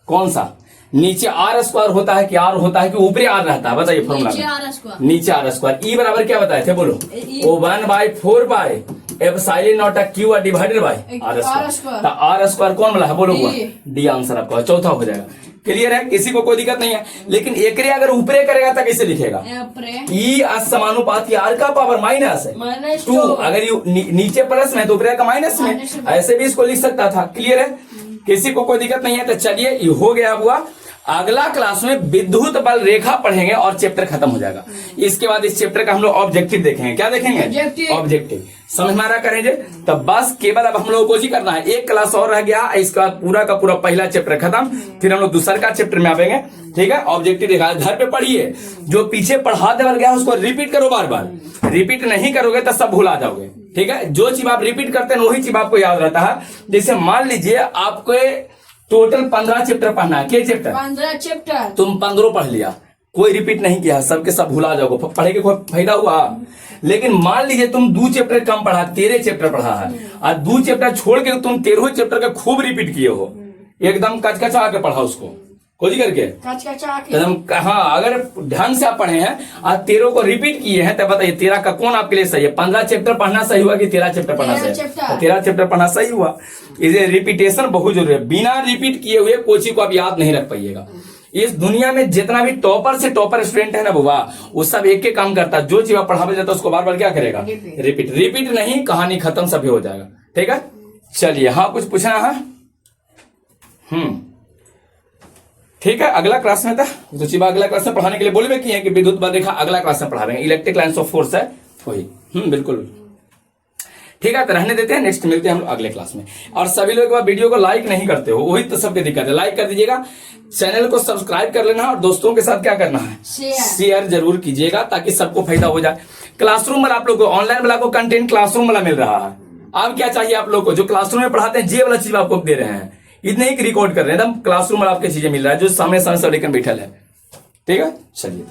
कौन सा? नीचे R स्क्वायर होता है कि R होता है कि ऊपरी R रहता है, बताइए फॉर्मूला में। नीचे R स्क्वायर। ई बराबर क्या बताए थे बोलो, O1/4πε not Q divided bye R square. R square कौन वाला है बोलो, डी आंसर आपका चौथा हो जाएगा। क्लियर है, किसी को कोई दिक्कत नहीं है। लेकिन एकरे अगर ऊपरे करेगा तो कैसे लिखेगा, ई समानुपाती R का पावर -2, अगर नीचे प्लस में तो ऊपरे का माइनस में, ऐसे भी इसको लिख सकता था। क्लियर है, किसी को कोई दिक्कत नहीं है। तो चलिए ये हो गया हुआ। अगला क्लास में विद्युत बल रेखा पढ़ेंगे और चैप्टर खत्म हो जाएगा। इसके बाद इस चैप्टर का हम लोग ऑब्जेक्टिव देखेंगे। क्या देखेंगे? Objective। ऑब्जेक्टिव समझ में आ रहा करेंगे। तब बस केवल अब हम लोगों को ही करना है, एक क्लास और रह गया, इसके बाद पूरा का पूरा पहला चैप्टर खत्म, फिर हम लोग दूसरा का चैप्टर में आवेंगे। ठीक है, ऑब्जेक्टिव देखा, घर पे पढ़िए, जो पीछे पढ़ा देवल गया उसको रिपीट करो बार बार। रिपीट नहीं करोगे तो सब भुला जाओगे। ठीक है, जो चीज आप रिपीट करते हैं वही चीज आपको याद रहता है। जैसे मान लीजिए आपको टोटल 15 चैप्टर पढ़ना है। के चैप्टर? 15 चैप्टर। तुम 15 पढ़ लिया, कोई रिपीट नहीं किया, सबके सब भुला जाओगे, पढ़े के कोई फायदा हुआ? लेकिन मान लीजिए तुम 2 चैप्टर कम पढ़ा, 13 चैप्टर पढ़ा है, और 2 चैप्टर छोड़ के तुम 13 चैप्टर का खूब रिपीट किए हो, एकदम कचकचा के पढ़ा उसको खोजी करके एकदम। हाँ, अगर ढंग से आप पढ़े हैं और 13 को रिपीट किए हैं, तो बताइए 13 का कौन आपके लिए सही है? 15 चैप्टर पढ़ना सही हुआ कि 13 चैप्टर पढ़ना सही? 13 चैप्टर पढ़ना सही हुआ। इसे रिपीटेशन बहुत जरूरी है, बिना रिपीट किए हुए कोई चीज को आप याद नहीं रख पाइएगा। इस दुनिया में जितना भी टॉपर से टॉपर स्टूडेंट है ना बुआ, वो सब एक एक काम करता है, जो चीज पढ़ावे जाता है उसको बार बार क्या करेगा? रिपीट। रिपीट नहीं, कहानी खत्म, सभी हो जाएगा। ठीक है, चलिए, हाँ कुछ पूछना है? ठीक है, अगला क्लास में था तो चिबा अगला क्लास में पढ़ाने के लिए बोले कि है कि विद्युत बल रेखा अगला क्लास में पढ़ा रहे हैं, इलेक्ट्रिक लाइन्स ऑफ फोर्स है वही। बिल्कुल ठीक है, तो रहने देते हैं, नेक्स्ट मिलते हैं हम लोग अगले क्लास में। और सभी लोग वीडियो को लाइक नहीं करते हो, वही तो सबकी दिक्कत है। लाइक कर दीजिएगा, चैनल को सब्सक्राइब कर लेना, और दोस्तों के साथ क्या करना है? शेयर जरूर कीजिएगा, ताकि सबको फायदा हो जाए। क्लासरूम वाला आप लोग को, ऑनलाइन वाला को कंटेंट क्लासरूम वाला मिल रहा है। अब क्या चाहिए आप लोग को? जो क्लासरूम में पढ़ाते हैं ये वाला चीज आपको दे रहे हैं, इतने ही रिकॉर्ड कर रहे हैं, एकदम क्लासरूम में आपके चीजें मिल रहा है, जो सामने सामने सब लेकर बैठल है। ठीक है, चलिए।